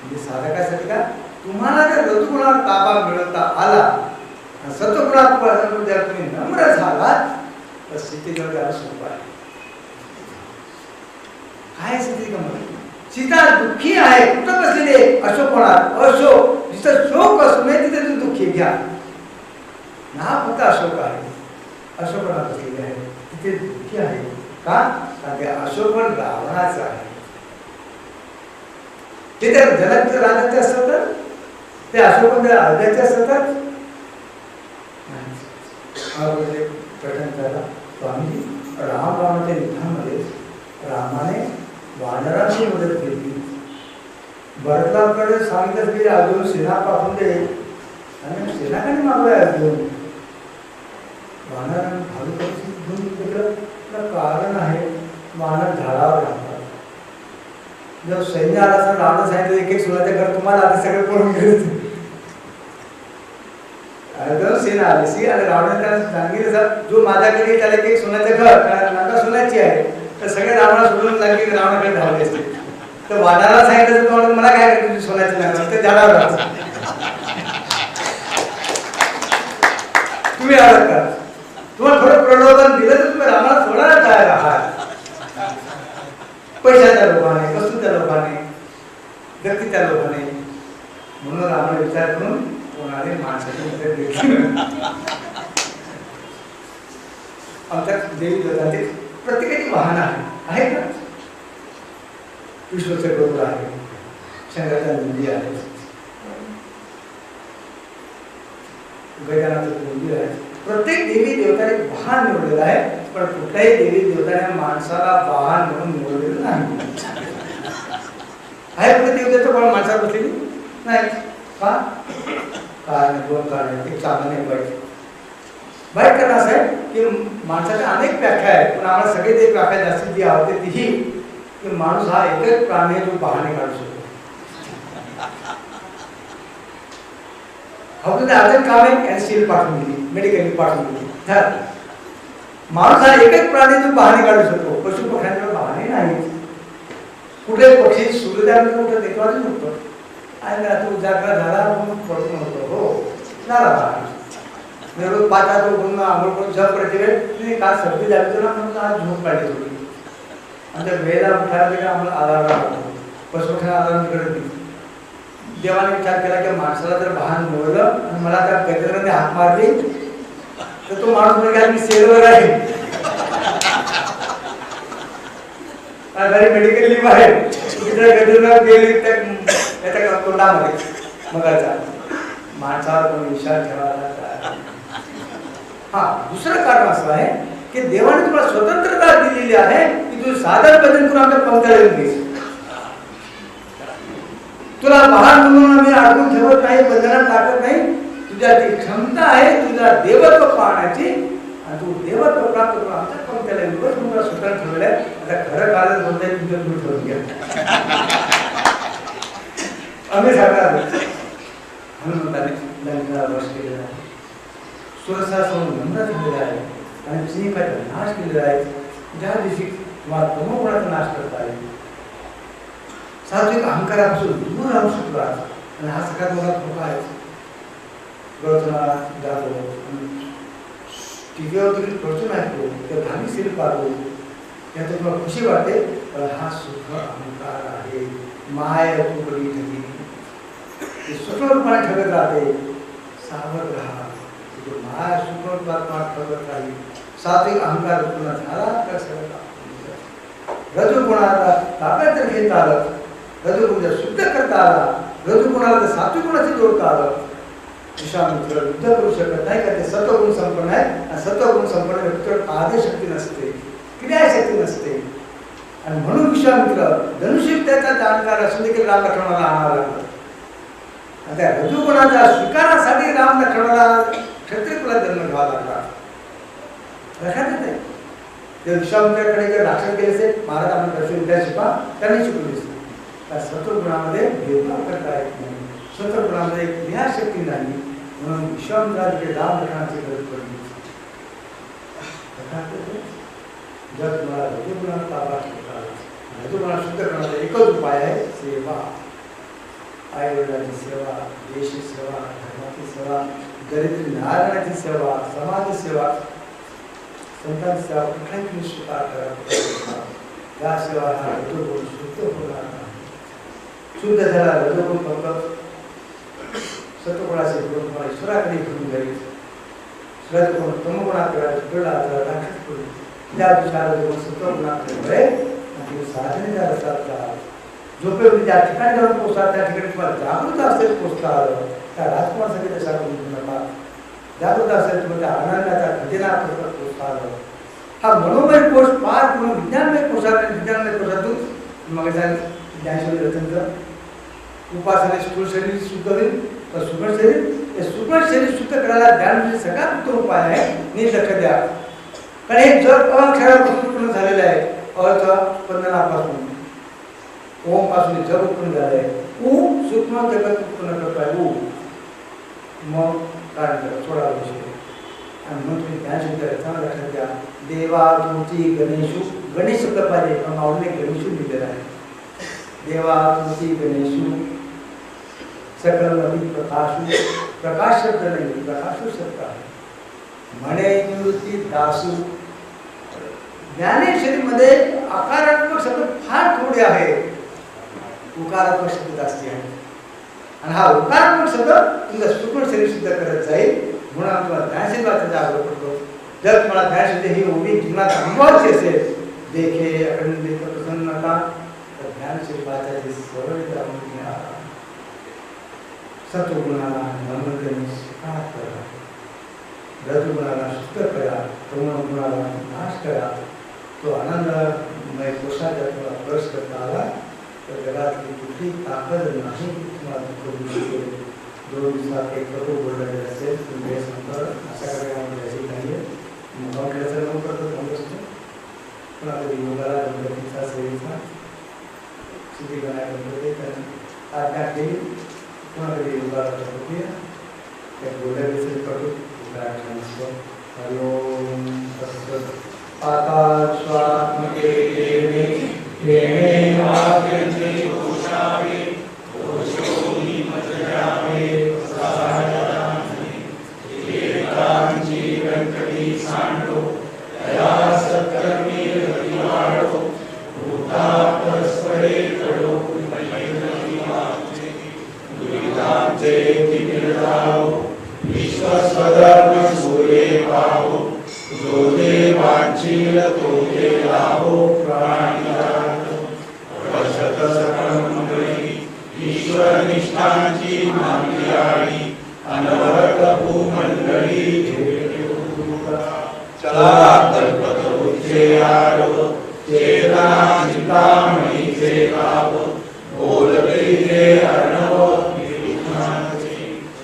म्हणजे साधकासाठी का तुम्हाला जर रजोगुणावर ताबा मिळवता आला, सत्वगुणात जर तुम्ही नम्र झालात तर स्थितीजवळ त्याला सोपं आहे. काय स्थिती गमत? सीता दुःखी आहे, कुठं बसलेली आहे? अशोकवनात. अशोक जिथं शोक असू नये तिथे तुम्ही दुःखी घ्या. ना फक्त अशोक आहे, अशोकवनात बसलेली आहे, तिथे दुःखी आहे. का? कारण ते अशोकवन रावणाचं आहे. ते त्या जनकच्या राजाचे असतं तर ते अशोकवन त्या अर्ध्याचे असतं तर प्रश्न झाला. स्वामीजी राम रावणाच्या युद्धामध्ये रामाने वानरांची मदत केली. भरतलाकडे सांगितलं की अर्जुन सेना पाठवून दे, आणि सेनाकडे मागलाय अर्जुन. वानरांनी भावी कारण आहे, वानर झाडावर राहतात. जर सैन्य आला असं रावण सांगितलं एक एक सोन्याचं घर तुम्हाला आता सगळं पळून गेलं. सेना आली सी आणि रावणाने त्याला सांगितलं जो माझ्याकडे त्याला एक सोन्याचं घर, नका सोन्याची आहे, तर सगळे रावणा सोडून लागले रावणाकडे धावले असते. तर वानराला सांगितलं तर मला काय करायचं तुझी सोन्याची नका, ते झाडावर राहतात. तुम्ही आलात का? तुम्हाला थोडं प्रलोभन दिलं तर तुम्ही रामाला सोडायला तयार आहात. पैशाच्या लोभाने, वस्तूच्या लोभाने, व्यक्तीच्या लोभाने. म्हणून रामाने विचार करून कोणाने माणसाची मदत घेतली. आमच्या देवी देवतांचे प्रत्येकाची वाहन आहे का? विष्णूचं डोंगर आहे, शंकराच्या नंदी आहे, गजाननाचं मंदिर आहे. प्रत्येक देवी देवताने वाहन निवडलेलं आहे, पण कुठल्याही देवी देवताने माणसाला वाहन म्हणून निवडलेलं नाही. आहे कुठे देवतेचं पण माणसाला बसलेली नाही. का? कारण दोन कारण. एक चांगलं नाही, वाईट. वाईट कारण असं आहे की माणसाच्या अनेक व्याख्या आहेत, पण आम्हाला सगळेच एक व्याख्या जास्तीत जी आवडते ती ही की माणूस हा एकच प्राणी आहे जो बहाणे काढू शकतो. आपल्याला अर्जंट काम आहे आणि सील पाठवून दिली, मेडिकल पाठवून दिली. माणूस हा एकच प्राणी जो बहाणे काढू शकतो. पशु पक्ष्यांकडे बहाणे नाही. कुठे पक्षी सूर्योदयानंतर कुठं देखवाच नव्हतं आणि तू जागरा झाला म्हणून पडतो नव्हतो. हो झाला बहाणे. मी रोज 5 हात उठून आंघोळ करून जप करते वेळ काल सर्दी झाली तर म्हणून आज झोप काढली होती. आणि त्या वेळेला उठायला की आम्हाला आधार लागतो. पशुपक्षाला आधार निघत नाही. देवाने विचार केला की माणसाला जर भान मिळवलं आणि मला त्या गजराने हात मारली तर तो माणूस म्हणजे मी सेलवर आहे. घरी मेडिकल लिव्ह आहे. गजरा गेली त्याच्या तोंडामध्ये मगाचा माणसावर कोणी विचार ठेवायला. हा दुसरं कारण असं आहे की देवाने तुला स्वतंत्रता दिलेली आहे की तू साधन बदल करून आमच्या पंक्तीला येऊन घेस. तुला महान म्हणून आम्ही अडकून ठेवत नाही, बंधनात टाकत नाही. तुझ्या ती क्षमता आहे तुझा देवत्व पाहण्याची आणि तू देवत्व प्राप्त करून आमच्या पंक्तीला येऊन बस म्हणून स्वतंत्र ठेवलंय. आता खरं कारण बोलताय तुमच्या तुम्ही ठेवून घ्या. आम्ही सांगणार हनुमंताने लंकेला वश केलेला आहे. सुरसासमोर नम्र झालेला आहे आणि सिंहाचा नाश केलेला आहे. ज्या दिवशी तुम्हाला तमोगुणाचा नाश करता येईल, सात्विक अहंकारापासून दूर राहू शकतो. आणि हा सगळ्यात मोठा धोका आहे. गळतना जातो टीव्हीवर देखील प्रवचन ऐकतो, त्या धार्मिक सिरी पाहतो, त्यात तुम्हाला खुशी वाटते. पण हा सुख अहंकार आहे. माया तू बळी ठगी सूक्ष्म रूपाने ठगत राहते. सावध राहा. माया सूक्ष्म रूपात ठगत राहील. सात्विक अहंकार पूर्ण झाला तर सगळं रजोगुणाला ताब्यात जर घेता आलं, रजोगुण जर शुद्ध करता आला, रजोगुणाला तर सात्विक गुणाचे जोडता आलं, विश्वामित्र युद्ध करू शकत नाही. का ते सत्वगुण संपन्न आहे. आणि सत्वगुण संपन्न व्यक्तीवर आदेशक्ती नसते, क्रियाशक्ती नसते. आणि म्हणून विश्वामित्र धनुष्यविद्याचा जाणकार असून देखील राम लक्ष्मणाला आणावं लागलं. आणि त्या रजोगुणाच्या स्वीकारासाठी राम लक्ष्मणाला क्षत्रिय कुलात जन्म घ्यावा लागला. लक्षात येते ते विश्वामित्राकडे जर राक्षस गेले असेल, महाराज आपण दर्शन विद्या शिका त्यांनी शिकवली असते. त्या सत्वगुणामध्ये भेदभाव करता येत नाही. सत्वगुणामध्ये एक क्रियाशक्ती नाही. म्हणून विश्वामित्राकडे राम लक्ष्मणाची गरज पडली. जर तुम्हाला रजोगुणाला ताबा ठेवता आला, रजोगुणाला शुद्ध करण्याचा एकच उपाय आहे सेवा. आई वडिलांची सेवा, देशी सेवा, धर्माची सेवा, दरिद्र नारायणाची सेवा, समाज सेवा, संतांची सेवा, कुठल्याही स्वीकार करा. या सेवा हा रजोगुण शुद्ध होणार नाही. शुद्ध झाला रजोगुण फक्त सत्वगुणाचे गुण तुम्हाला ईश्वराकडे घेऊन जाईल. रजोगुण तमोगुणाकडे राक्षस करून त्या दिवसाला रजोगुण सत्वगुणाकडे आणि साधनेच्या रसात झोपेवरून ज्या ठिकाणी जाऊन पोचतात त्या ठिकाणी तुम्हाला जागृत असेल पोचता आलं. त्या राजकुमारासाठी दशा करून नका. जागृत असेल तुम्हाला त्या आनंदाच्या खजिनापर्यंत पोचता आलं. हा मनोमय कोश पार करून विज्ञानमय कोशात विज्ञानमय कोशातून मग ज्ञानेश्वरी रचंद्र उपासने स्थूल शरीर शुद्ध होईल. तर सूक्ष्म शरीर, हे सूक्ष्म शरीर शुद्ध करायला ध्यान म्हणजे सगळ्यात उत्तम उपाय आहे. नीट लक्ष द्या. कारण हे जग अक्षरापासून पूर्ण झालेलं आहे. स्पंदनापासून ओम पासून जग उत्पन्न झालंय. सूक्ष्म जगत उत्पन्न करतोय. मग काय सोळा विषय आणि मग तुम्ही ज्ञान शुद्ध करायचं लक्षात द्या. देवा तुमची गणेशू, गणेश शब्द पाहिजे पण माऊलीने गणेशू लिहिलेला आहे. देवा तुमची गणेशू सकल नवी प्रकाशू, प्रकाश शब्द नाही प्रकाशू शब्द आहे. म्हणे निवृत्ती दासू. ज्ञानेश्वरीमध्ये आकारात्मक शब्द फार थोडे आहेत, उकारात्मक शब्द जास्ती आहे. आणि हा उकारात्मक शब्द तुमचं सूक्ष्म शरीर सिद्ध करत जाईल. म्हणून आम्हाला ज्ञानशब्दाचा आग्रह करतो. जर तुम्हाला ज्ञानशब्द ही ओवी जीवनात अनुभवाची असेल, देखे अखंडित प्रसन्नता, तर ज्ञानशब्दाच्या जे सरळ जाणून घ्या. सत्वगुणाला नम्रतेने स्वीकार करा. रजोगुणाला शुद्ध करा. तमोगुणाला नाश करा. तो आनंदमय कोशाच्या तुम्हाला प्रवेश करता आला तर जगातली कुठली ताकद नाही तुम्हाला दुःख देऊ शकेल. 2 दिवसात एक करू बोललेले असेल तुम्ही संतर अशा कार्यक्रमामध्ये असेल नाही आहे. मुखावल्याचा नको करतो असतो. पुन्हा कधी योगाला गणपतीचा सेवेचा सिद्धिगणाय गणपती त्यांनी आज्ञा केली. पुन्हा कधी योगाला करूया त्या बोललेले करू हरिओम तत्सत्. आकाश स्वात्मके देवे देवे वाक्यते दोषावे दोषो हि मज्जावे सायदाने एका मंदिराणी अनवरत भूमंडळी चला कल्पत उच्चयारो चेतना चिंतामणी से गाव बोलते जे अर्णव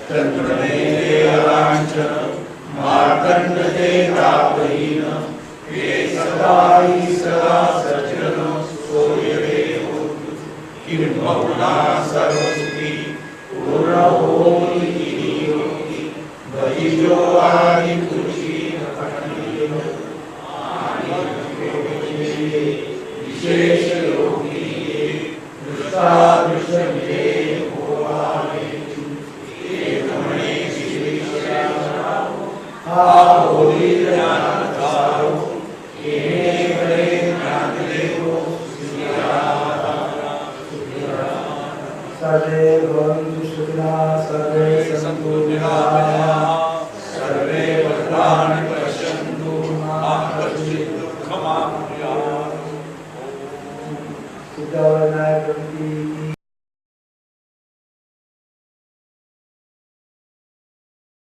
चंद्रने जे अलांछन मार्कंड जे तापहीन हे सदाई सदा सज्जन सोयदेव किंबहुना सर्वसुखी पूर्ण होई योगी भजिजो आदि पुरुषी विशेष योगी दृष्टा दृश्य होवाले एकमणे विशेषा होली ज्ञानकारो एवरे ज्ञानदेवो सर्वे भवन्तु सुखिनः सर्वे सन्तु निरामयाः सर्वे भद्राणि पश्यन्तु मा कश्चित् दुःखमाप्नुयात् सिद्धविनायक प्रभु की